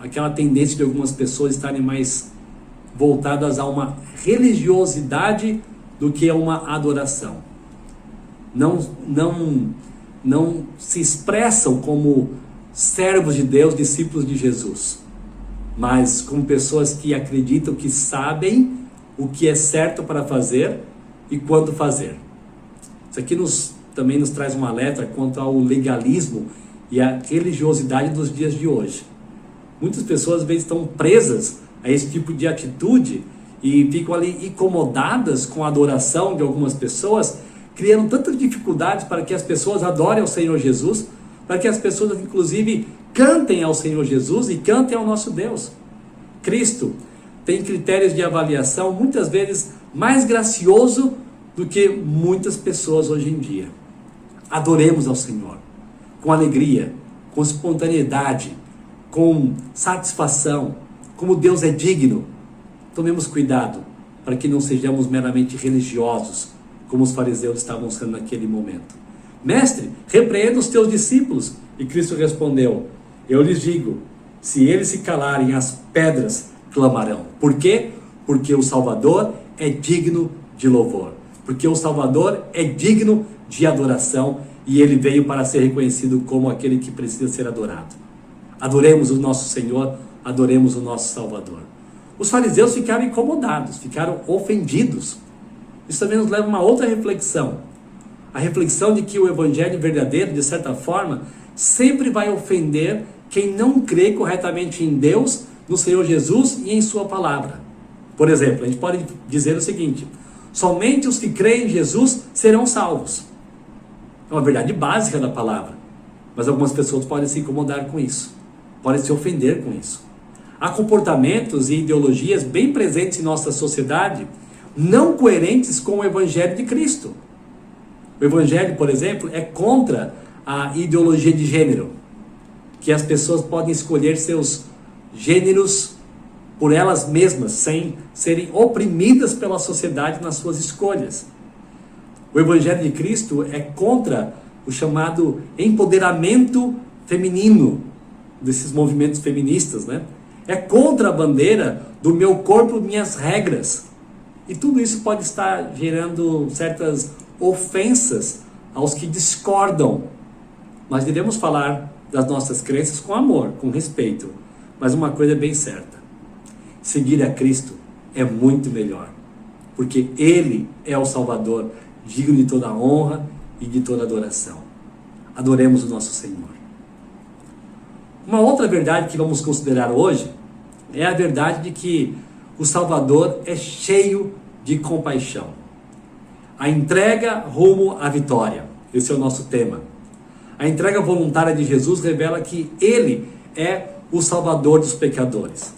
aquela tendência de algumas pessoas estarem mais voltadas a uma religiosidade do que a uma adoração. Não se expressam como servos de Deus, discípulos de Jesus, mas como pessoas que acreditam que sabem o que é certo para fazer e quando fazer. Isso aqui também nos traz um alerta quanto ao legalismo e à religiosidade dos dias de hoje. Muitas pessoas às vezes estão presas a esse tipo de atitude e ficam ali incomodadas com a adoração de algumas pessoas, criando tantas dificuldades para que as pessoas adorem ao Senhor Jesus, para que as pessoas inclusive cantem ao Senhor Jesus e cantem ao nosso Deus. Cristo tem critérios de avaliação muitas vezes mais gracioso do que muitas pessoas hoje em dia. Adoremos ao Senhor com alegria, com espontaneidade, com satisfação, como Deus é digno. Tomemos cuidado para que não sejamos meramente religiosos, como os fariseus estavam sendo naquele momento. Mestre, repreenda os teus discípulos. E Cristo respondeu: eu lhes digo, se eles se calarem, as pedras clamarão. Por quê? Porque o Salvador é digno de louvor. Porque o Salvador é digno de adoração e ele veio para ser reconhecido como aquele que precisa ser adorado. Adoremos o nosso Senhor, adoremos o nosso Salvador. Os fariseus ficaram incomodados, ficaram ofendidos. Isso também nos leva a uma outra reflexão. A reflexão de que o evangelho verdadeiro, de certa forma, sempre vai ofender quem não crê corretamente em Deus, no Senhor Jesus e em sua palavra. Por exemplo, a gente pode dizer o seguinte: somente os que creem em Jesus serão salvos. É uma verdade básica da palavra, mas algumas pessoas podem se incomodar com isso, podem se ofender com isso. Há comportamentos e ideologias bem presentes em nossa sociedade, não coerentes com o evangelho de Cristo. O evangelho, por exemplo, é contra a ideologia de gênero, que as pessoas podem escolher seus gêneros por elas mesmas, sem serem oprimidas pela sociedade nas suas escolhas. O evangelho de Cristo é contra o chamado empoderamento feminino, desses movimentos feministas, né? É contra a bandeira do meu corpo, minhas regras. E tudo isso pode estar gerando certas ofensas aos que discordam. Mas devemos falar das nossas crenças com amor, com respeito. Mas uma coisa é bem certa: seguir a Cristo é muito melhor, porque Ele é o Salvador, digno de toda honra e de toda adoração. Adoremos o nosso Senhor. Uma outra verdade que vamos considerar hoje é a verdade de que o Salvador é cheio de compaixão. A entrega rumo à vitória. Esse é o nosso tema. A entrega voluntária de Jesus revela que Ele é o Salvador dos pecadores.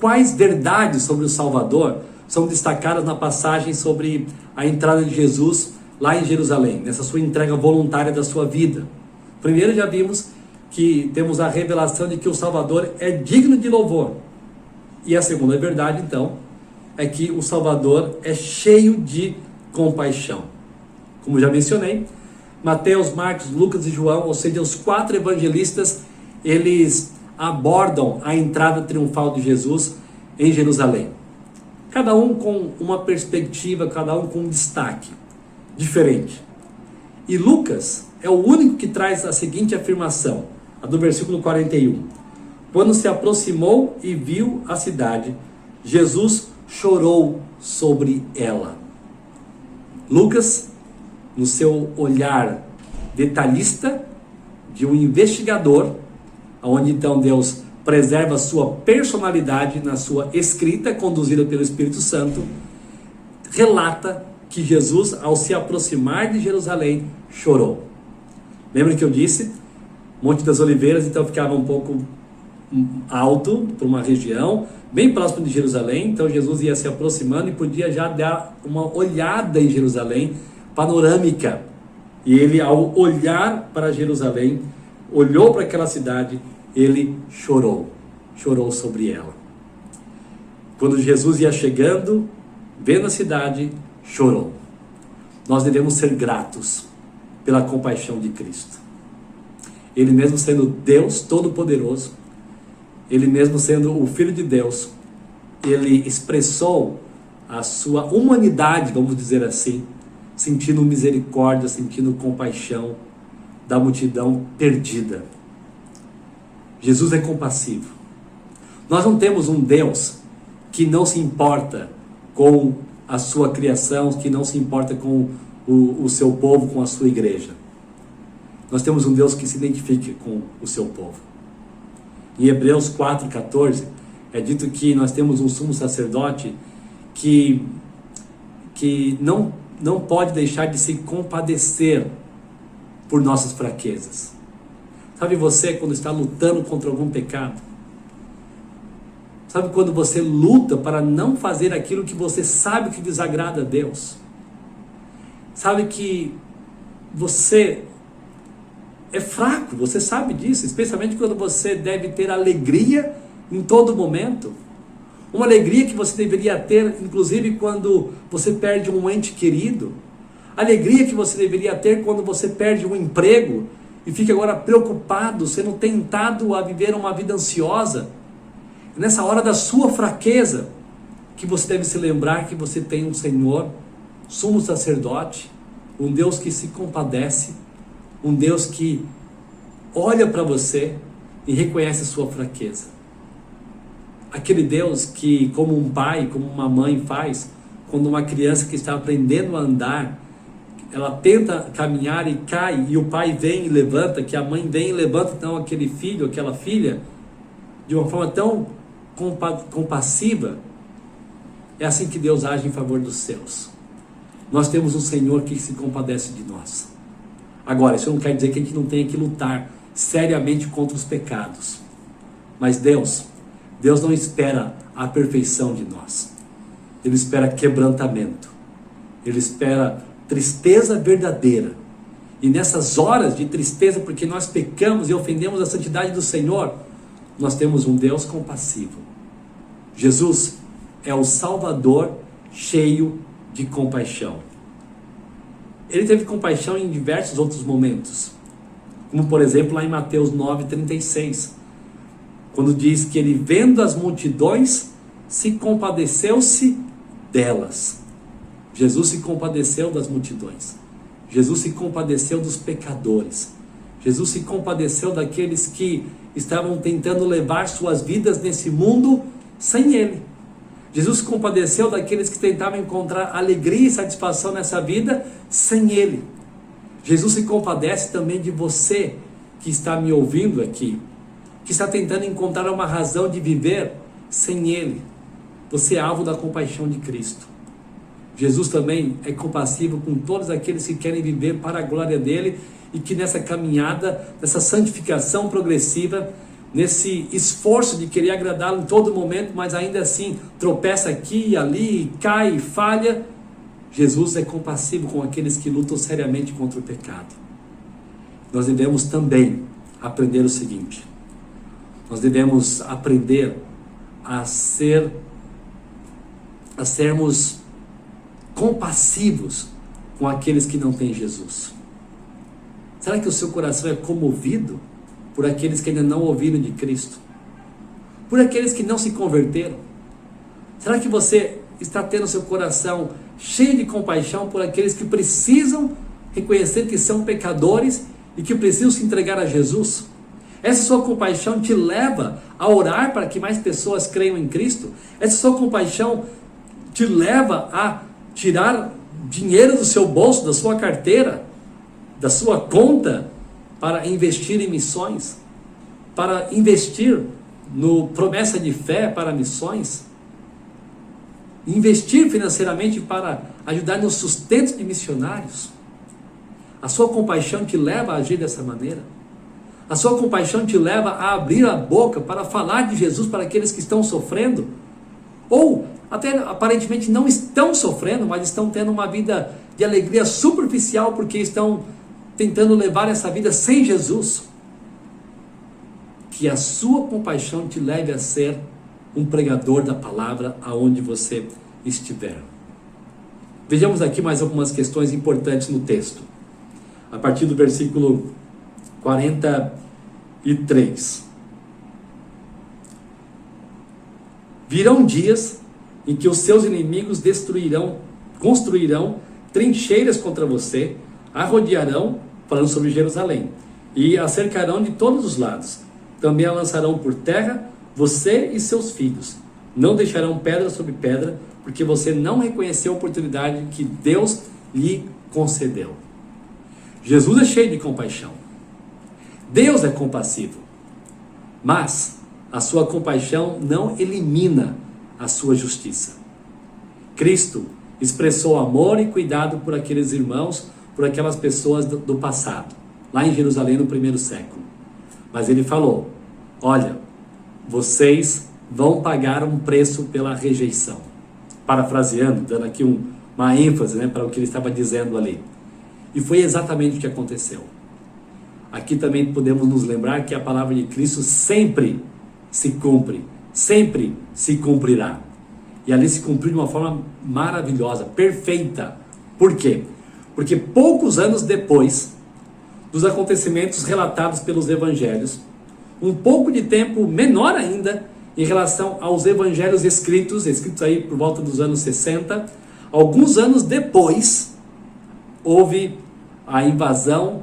Quais verdades sobre o Salvador são destacadas na passagem sobre a entrada de Jesus lá em Jerusalém, nessa sua entrega voluntária da sua vida? Primeiro, já vimos que temos a revelação de que o Salvador é digno de louvor. E a segunda verdade, então, é que o Salvador é cheio de compaixão. Como já mencionei, Mateus, Marcos, Lucas e João, ou seja, os 4 evangelistas, eles abordam a entrada triunfal de Jesus em Jerusalém. Cada um com uma perspectiva, cada um com um destaque diferente. E Lucas é o único que traz a seguinte afirmação, a do versículo 41. Quando se aproximou e viu a cidade, Jesus chorou sobre ela. Lucas, no seu olhar detalhista de um investigador, onde então Deus preserva a sua personalidade na sua escrita, conduzida pelo Espírito Santo, relata que Jesus, ao se aproximar de Jerusalém, chorou. Lembra que eu disse? Monte das Oliveiras, então ficava um pouco alto, por uma região, bem próximo de Jerusalém. Então Jesus ia se aproximando e podia já dar uma olhada em Jerusalém, panorâmica. E ele, ao olhar para Jerusalém, olhou para aquela cidade, ele chorou sobre ela. Quando Jesus ia chegando, vendo a cidade, chorou. Nós devemos ser gratos pela compaixão de Cristo. Ele mesmo sendo Deus Todo-Poderoso, ele mesmo sendo o Filho de Deus, ele expressou a sua humanidade, vamos dizer assim, sentindo misericórdia, sentindo compaixão da multidão perdida. Jesus é compassivo. Nós não temos um Deus que não se importa com a sua criação, que não se importa com o seu povo, com a sua igreja. Nós temos um Deus que se identifica com o seu povo. Em Hebreus 4,14 é dito que nós temos um sumo sacerdote que não pode deixar de se compadecer por nossas fraquezas. Sabe você quando está lutando contra algum pecado? Sabe quando você luta para não fazer aquilo que você sabe que desagrada a Deus? Sabe que você é fraco, você sabe disso, especialmente quando você deve ter alegria em todo momento. Uma alegria que você deveria ter, inclusive, quando você perde um ente querido. Alegria que você deveria ter quando você perde um emprego e fica agora preocupado, sendo tentado a viver uma vida ansiosa. Nessa hora da sua fraqueza, que você deve se lembrar que você tem um Senhor, sumo sacerdote, um Deus que se compadece, um Deus que olha para você e reconhece a sua fraqueza. Aquele Deus que, como um pai, como uma mãe faz, quando uma criança que está aprendendo a andar, ela tenta caminhar e cai, e o pai vem e levanta, que a mãe vem e levanta, então aquele filho, aquela filha, de uma forma tão compassiva. É assim que Deus age em favor dos seus. Nós temos um Senhor que se compadece de nós. Agora, isso não quer dizer que a gente não tenha que lutar seriamente contra os pecados. Mas Deus não espera a perfeição de nós. Ele espera quebrantamento. Ele espera tristeza verdadeira. E nessas horas de tristeza, porque nós pecamos e ofendemos a santidade do Senhor, nós temos um Deus compassivo. Jesus é o Salvador cheio de compaixão. Ele teve compaixão em diversos outros momentos, como por exemplo lá em Mateus 9,36, quando diz que ele, vendo as multidões, se compadeceu-se delas. Jesus se compadeceu das multidões. Jesus se compadeceu dos pecadores. Jesus se compadeceu daqueles que estavam tentando levar suas vidas nesse mundo sem Ele. Jesus se compadeceu daqueles que tentavam encontrar alegria e satisfação nessa vida sem Ele. Jesus se compadece também de você que está me ouvindo aqui, que está tentando encontrar uma razão de viver sem Ele. Você é alvo da compaixão de Cristo. Jesus também é compassivo com todos aqueles que querem viver para a glória dele e que nessa caminhada, nessa santificação progressiva, nesse esforço de querer agradá-lo em todo momento, mas ainda assim tropeça aqui e ali, cai e falha, Jesus é compassivo com aqueles que lutam seriamente contra o pecado. Nós devemos também aprender o seguinte: nós devemos aprender a sermos compassivos com aqueles que não têm Jesus. Será que o seu coração é comovido por aqueles que ainda não ouviram de Cristo? Por aqueles que não se converteram? Será que você está tendo seu coração cheio de compaixão por aqueles que precisam reconhecer que são pecadores e que precisam se entregar a Jesus? Essa sua compaixão te leva a orar para que mais pessoas creiam em Cristo? Essa sua compaixão te leva a tirar dinheiro do seu bolso, da sua carteira, da sua conta, para investir em missões, para investir no promessa de fé para missões, investir financeiramente para ajudar no sustento de missionários. A sua compaixão te leva a agir dessa maneira. A sua compaixão te leva a abrir a boca para falar de Jesus para aqueles que estão sofrendo, ou até aparentemente não estão sofrendo, mas estão tendo uma vida de alegria superficial porque estão tentando levar essa vida sem Jesus. Que a sua compaixão te leve a ser um pregador da palavra aonde você estiver. Vejamos aqui mais algumas questões importantes no texto. A partir do versículo 43. Virão dias em que os seus inimigos construirão trincheiras contra você, a rodearão, falando sobre Jerusalém, e a cercarão de todos os lados. Também a lançarão por terra, você e seus filhos. Não deixarão pedra sobre pedra, porque você não reconheceu a oportunidade que Deus lhe concedeu. Jesus é cheio de compaixão. Deus é compassivo. Mas a sua compaixão não elimina a sua justiça. Cristo expressou amor e cuidado por aqueles irmãos, por aquelas pessoas do passado, lá em Jerusalém no primeiro século. Mas ele falou: olha, vocês vão pagar um preço pela rejeição. Parafraseando, dando aqui uma ênfase, para o que ele estava dizendo ali. E foi exatamente o que aconteceu. Aqui também podemos nos lembrar que a palavra de Cristo sempre se cumpre, sempre se cumprirá. E ali se cumpriu de uma forma maravilhosa, perfeita. Por quê? Porque poucos anos depois dos acontecimentos relatados pelos evangelhos, um pouco de tempo menor ainda em relação aos evangelhos escritos aí por volta dos anos 60, alguns anos depois, houve a invasão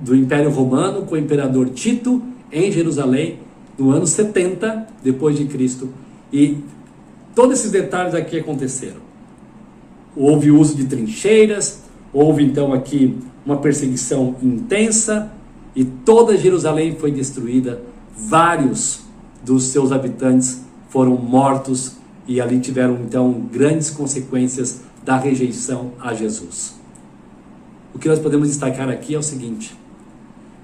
do Império Romano com o Imperador Tito em Jerusalém, no ano 70 depois de Cristo. E todos esses detalhes aqui aconteceram. Houve uso de trincheiras, houve então aqui uma perseguição intensa, e toda Jerusalém foi destruída. Vários dos seus habitantes foram mortos, e ali tiveram então grandes consequências da rejeição a Jesus. O que nós podemos destacar aqui é o seguinte: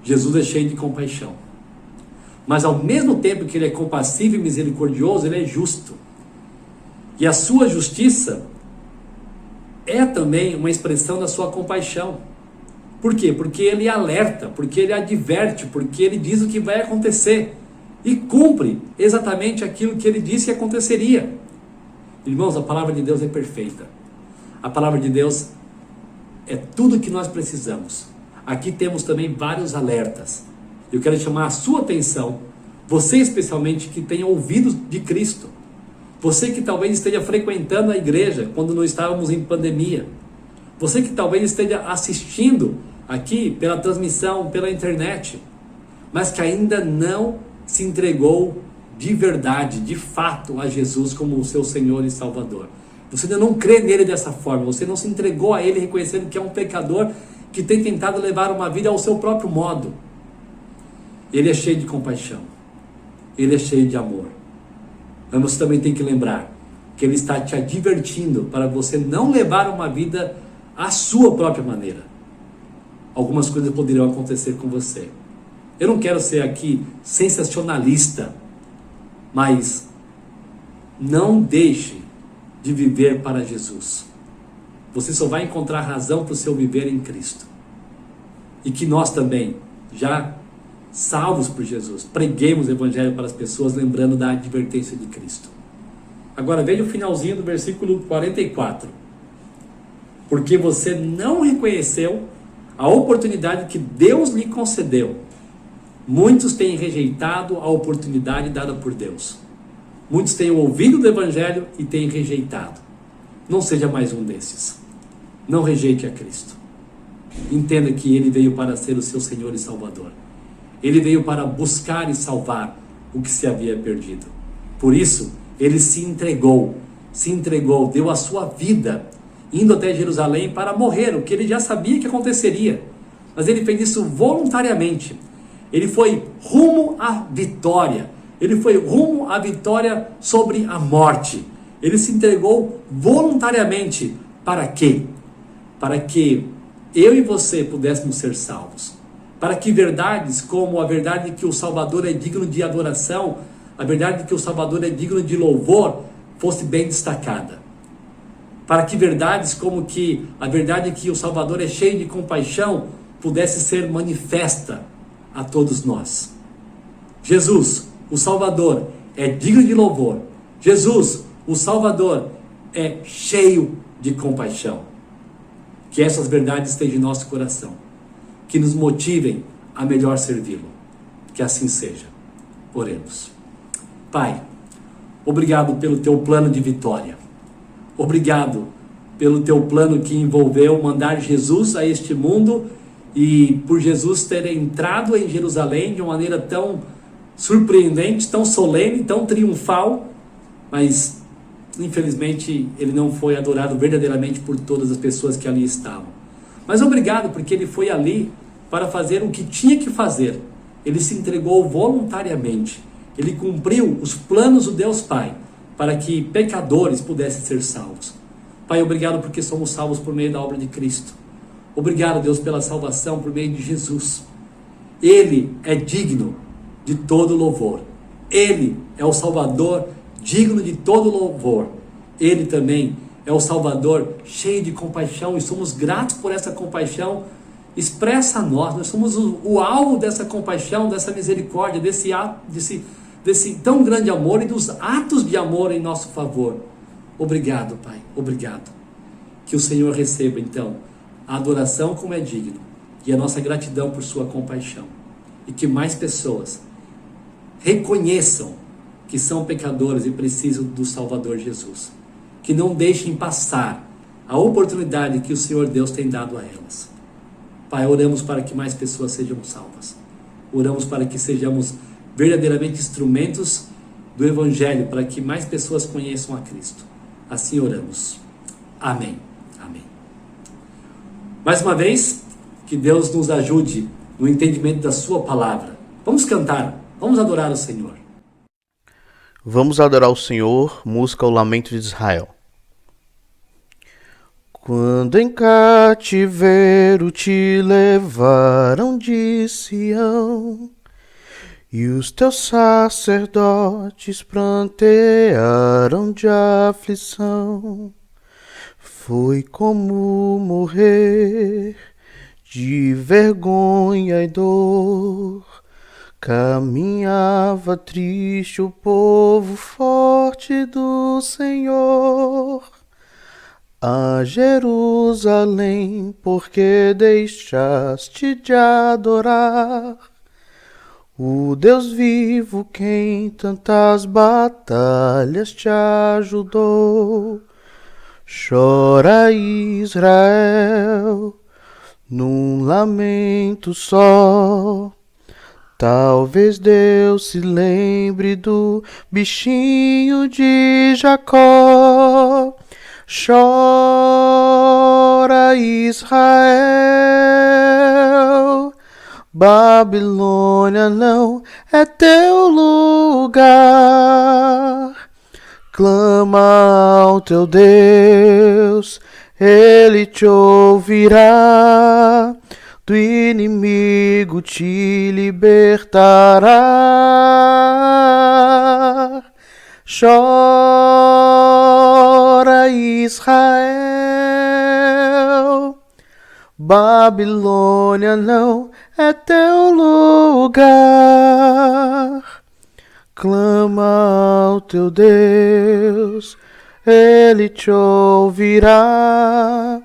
Jesus é cheio de compaixão, mas ao mesmo tempo que ele é compassivo e misericordioso, ele é justo. E a sua justiça é também uma expressão da sua compaixão. Por quê? Porque ele alerta, porque ele adverte, porque ele diz o que vai acontecer e cumpre exatamente aquilo que ele disse que aconteceria. Irmãos, a palavra de Deus é perfeita. A palavra de Deus é tudo o que nós precisamos. Aqui temos também vários alertas. Eu quero chamar a sua atenção, você especialmente que tem ouvido de Cristo, você que talvez esteja frequentando a igreja quando não estávamos em pandemia, você que talvez esteja assistindo aqui pela transmissão, pela internet, mas que ainda não se entregou de verdade, de fato, a Jesus como o seu Senhor e Salvador. Você ainda não crê nele dessa forma, você não se entregou a ele reconhecendo que é um pecador que tem tentado levar uma vida ao seu próprio modo. Ele é cheio de compaixão, ele é cheio de amor. Mas você também tem que lembrar que ele está te advertindo para você não levar uma vida à sua própria maneira. Algumas coisas poderão acontecer com você. Eu não quero ser aqui sensacionalista, mas não deixe de viver para Jesus. Você só vai encontrar razão para o seu viver em Cristo. E que nós também, já salvos por Jesus, preguemos o Evangelho para as pessoas, lembrando da advertência de Cristo. Agora veja o finalzinho do versículo 44. Porque você não reconheceu a oportunidade que Deus lhe concedeu. Muitos têm rejeitado a oportunidade dada por Deus. Muitos têm ouvido do Evangelho e têm rejeitado. Não seja mais um desses. Não rejeite a Cristo. Entenda que Ele veio para ser o seu Senhor e Salvador. Ele veio para buscar e salvar o que se havia perdido. Por isso, Ele se entregou, deu a sua vida, indo até Jerusalém para morrer, o que Ele já sabia que aconteceria. Mas Ele fez isso voluntariamente. Ele foi rumo à vitória. Ele foi rumo à vitória sobre a morte. Ele se entregou voluntariamente. Para quê? Para que eu e você pudéssemos ser salvos. Para que verdades como a verdade de que o Salvador é digno de adoração, a verdade de que o Salvador é digno de louvor, fosse bem destacada. Para que verdades como que a verdade de que o Salvador é cheio de compaixão pudesse ser manifesta a todos nós. Jesus, o Salvador, é digno de louvor. Jesus, o Salvador, é cheio de compaixão. Que essas verdades estejam em nosso coração, que nos motivem a melhor servi-lo. Que assim seja. Oremos. Pai, obrigado pelo teu plano de vitória. Obrigado pelo teu plano que envolveu mandar Jesus a este mundo e por Jesus ter entrado em Jerusalém de uma maneira tão surpreendente, tão solene, tão triunfal, mas infelizmente ele não foi adorado verdadeiramente por todas as pessoas que ali estavam. Mas obrigado porque ele foi ali para fazer o que tinha que fazer. Ele se entregou voluntariamente. Ele cumpriu os planos do Deus Pai para que pecadores pudessem ser salvos. Pai, obrigado porque somos salvos por meio da obra de Cristo. Obrigado, Deus, pela salvação por meio de Jesus. Ele é digno de todo louvor. Ele é o Salvador digno de todo louvor. Ele também é o Salvador cheio de compaixão e somos gratos por essa compaixão expressa a nós. Nós somos o alvo dessa compaixão, dessa misericórdia, desse tão grande amor e dos atos de amor em nosso favor. Obrigado, Pai, obrigado. Que o Senhor receba então a adoração como é digno e a nossa gratidão por sua compaixão. E que mais pessoas reconheçam que são pecadores e precisam do Salvador Jesus. Que não deixem passar a oportunidade que o Senhor Deus tem dado a elas. Pai, oramos para que mais pessoas sejam salvas. Oramos para que sejamos verdadeiramente instrumentos do Evangelho, para que mais pessoas conheçam a Cristo. Assim oramos. Amém. Amém. Mais uma vez, que Deus nos ajude no entendimento da sua palavra. Vamos cantar, vamos adorar o Senhor. Vamos adorar o Senhor, música O Lamento de Israel. Quando em cativeiro te levaram de Sião, e os teus sacerdotes prantearam de aflição, foi como morrer de vergonha e dor. Caminhava triste o povo forte do Senhor a Jerusalém, porque deixaste de adorar o Deus vivo, quem tantas batalhas te ajudou. Chora Israel num lamento só. Talvez Deus se lembre do bichinho de Jacó. Chora Israel, Babilônia não é teu lugar. Clama ao teu Deus, Ele te ouvirá. Do inimigo te libertará. Chora Israel, Babilônia não é teu lugar. Clama ao teu Deus, Ele te ouvirá.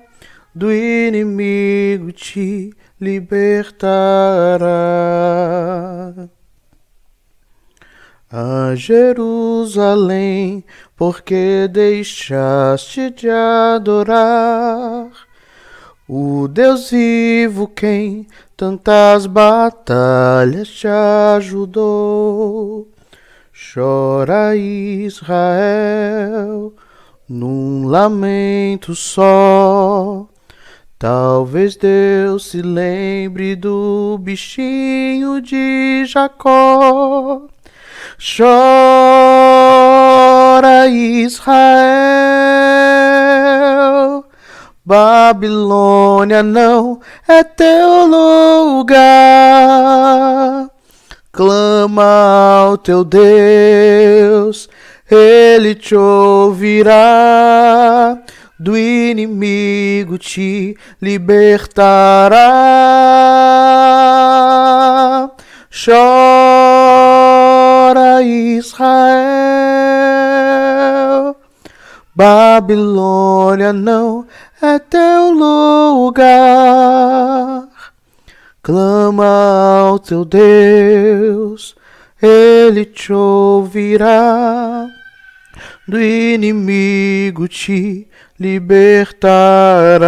Do inimigo te libertará. A Jerusalém, porque deixaste de adorar o Deus vivo, quem tantas batalhas te ajudou. Chora Israel num lamento só. Talvez Deus se lembre do bichinho de Jacó. Chora, Israel, Babilônia não é teu lugar. Clama ao teu Deus, Ele te ouvirá. Do inimigo te libertará. Chora, Israel, Babilônia não é teu lugar. Clama ao teu Deus, Ele te ouvirá. Do inimigo te libertará.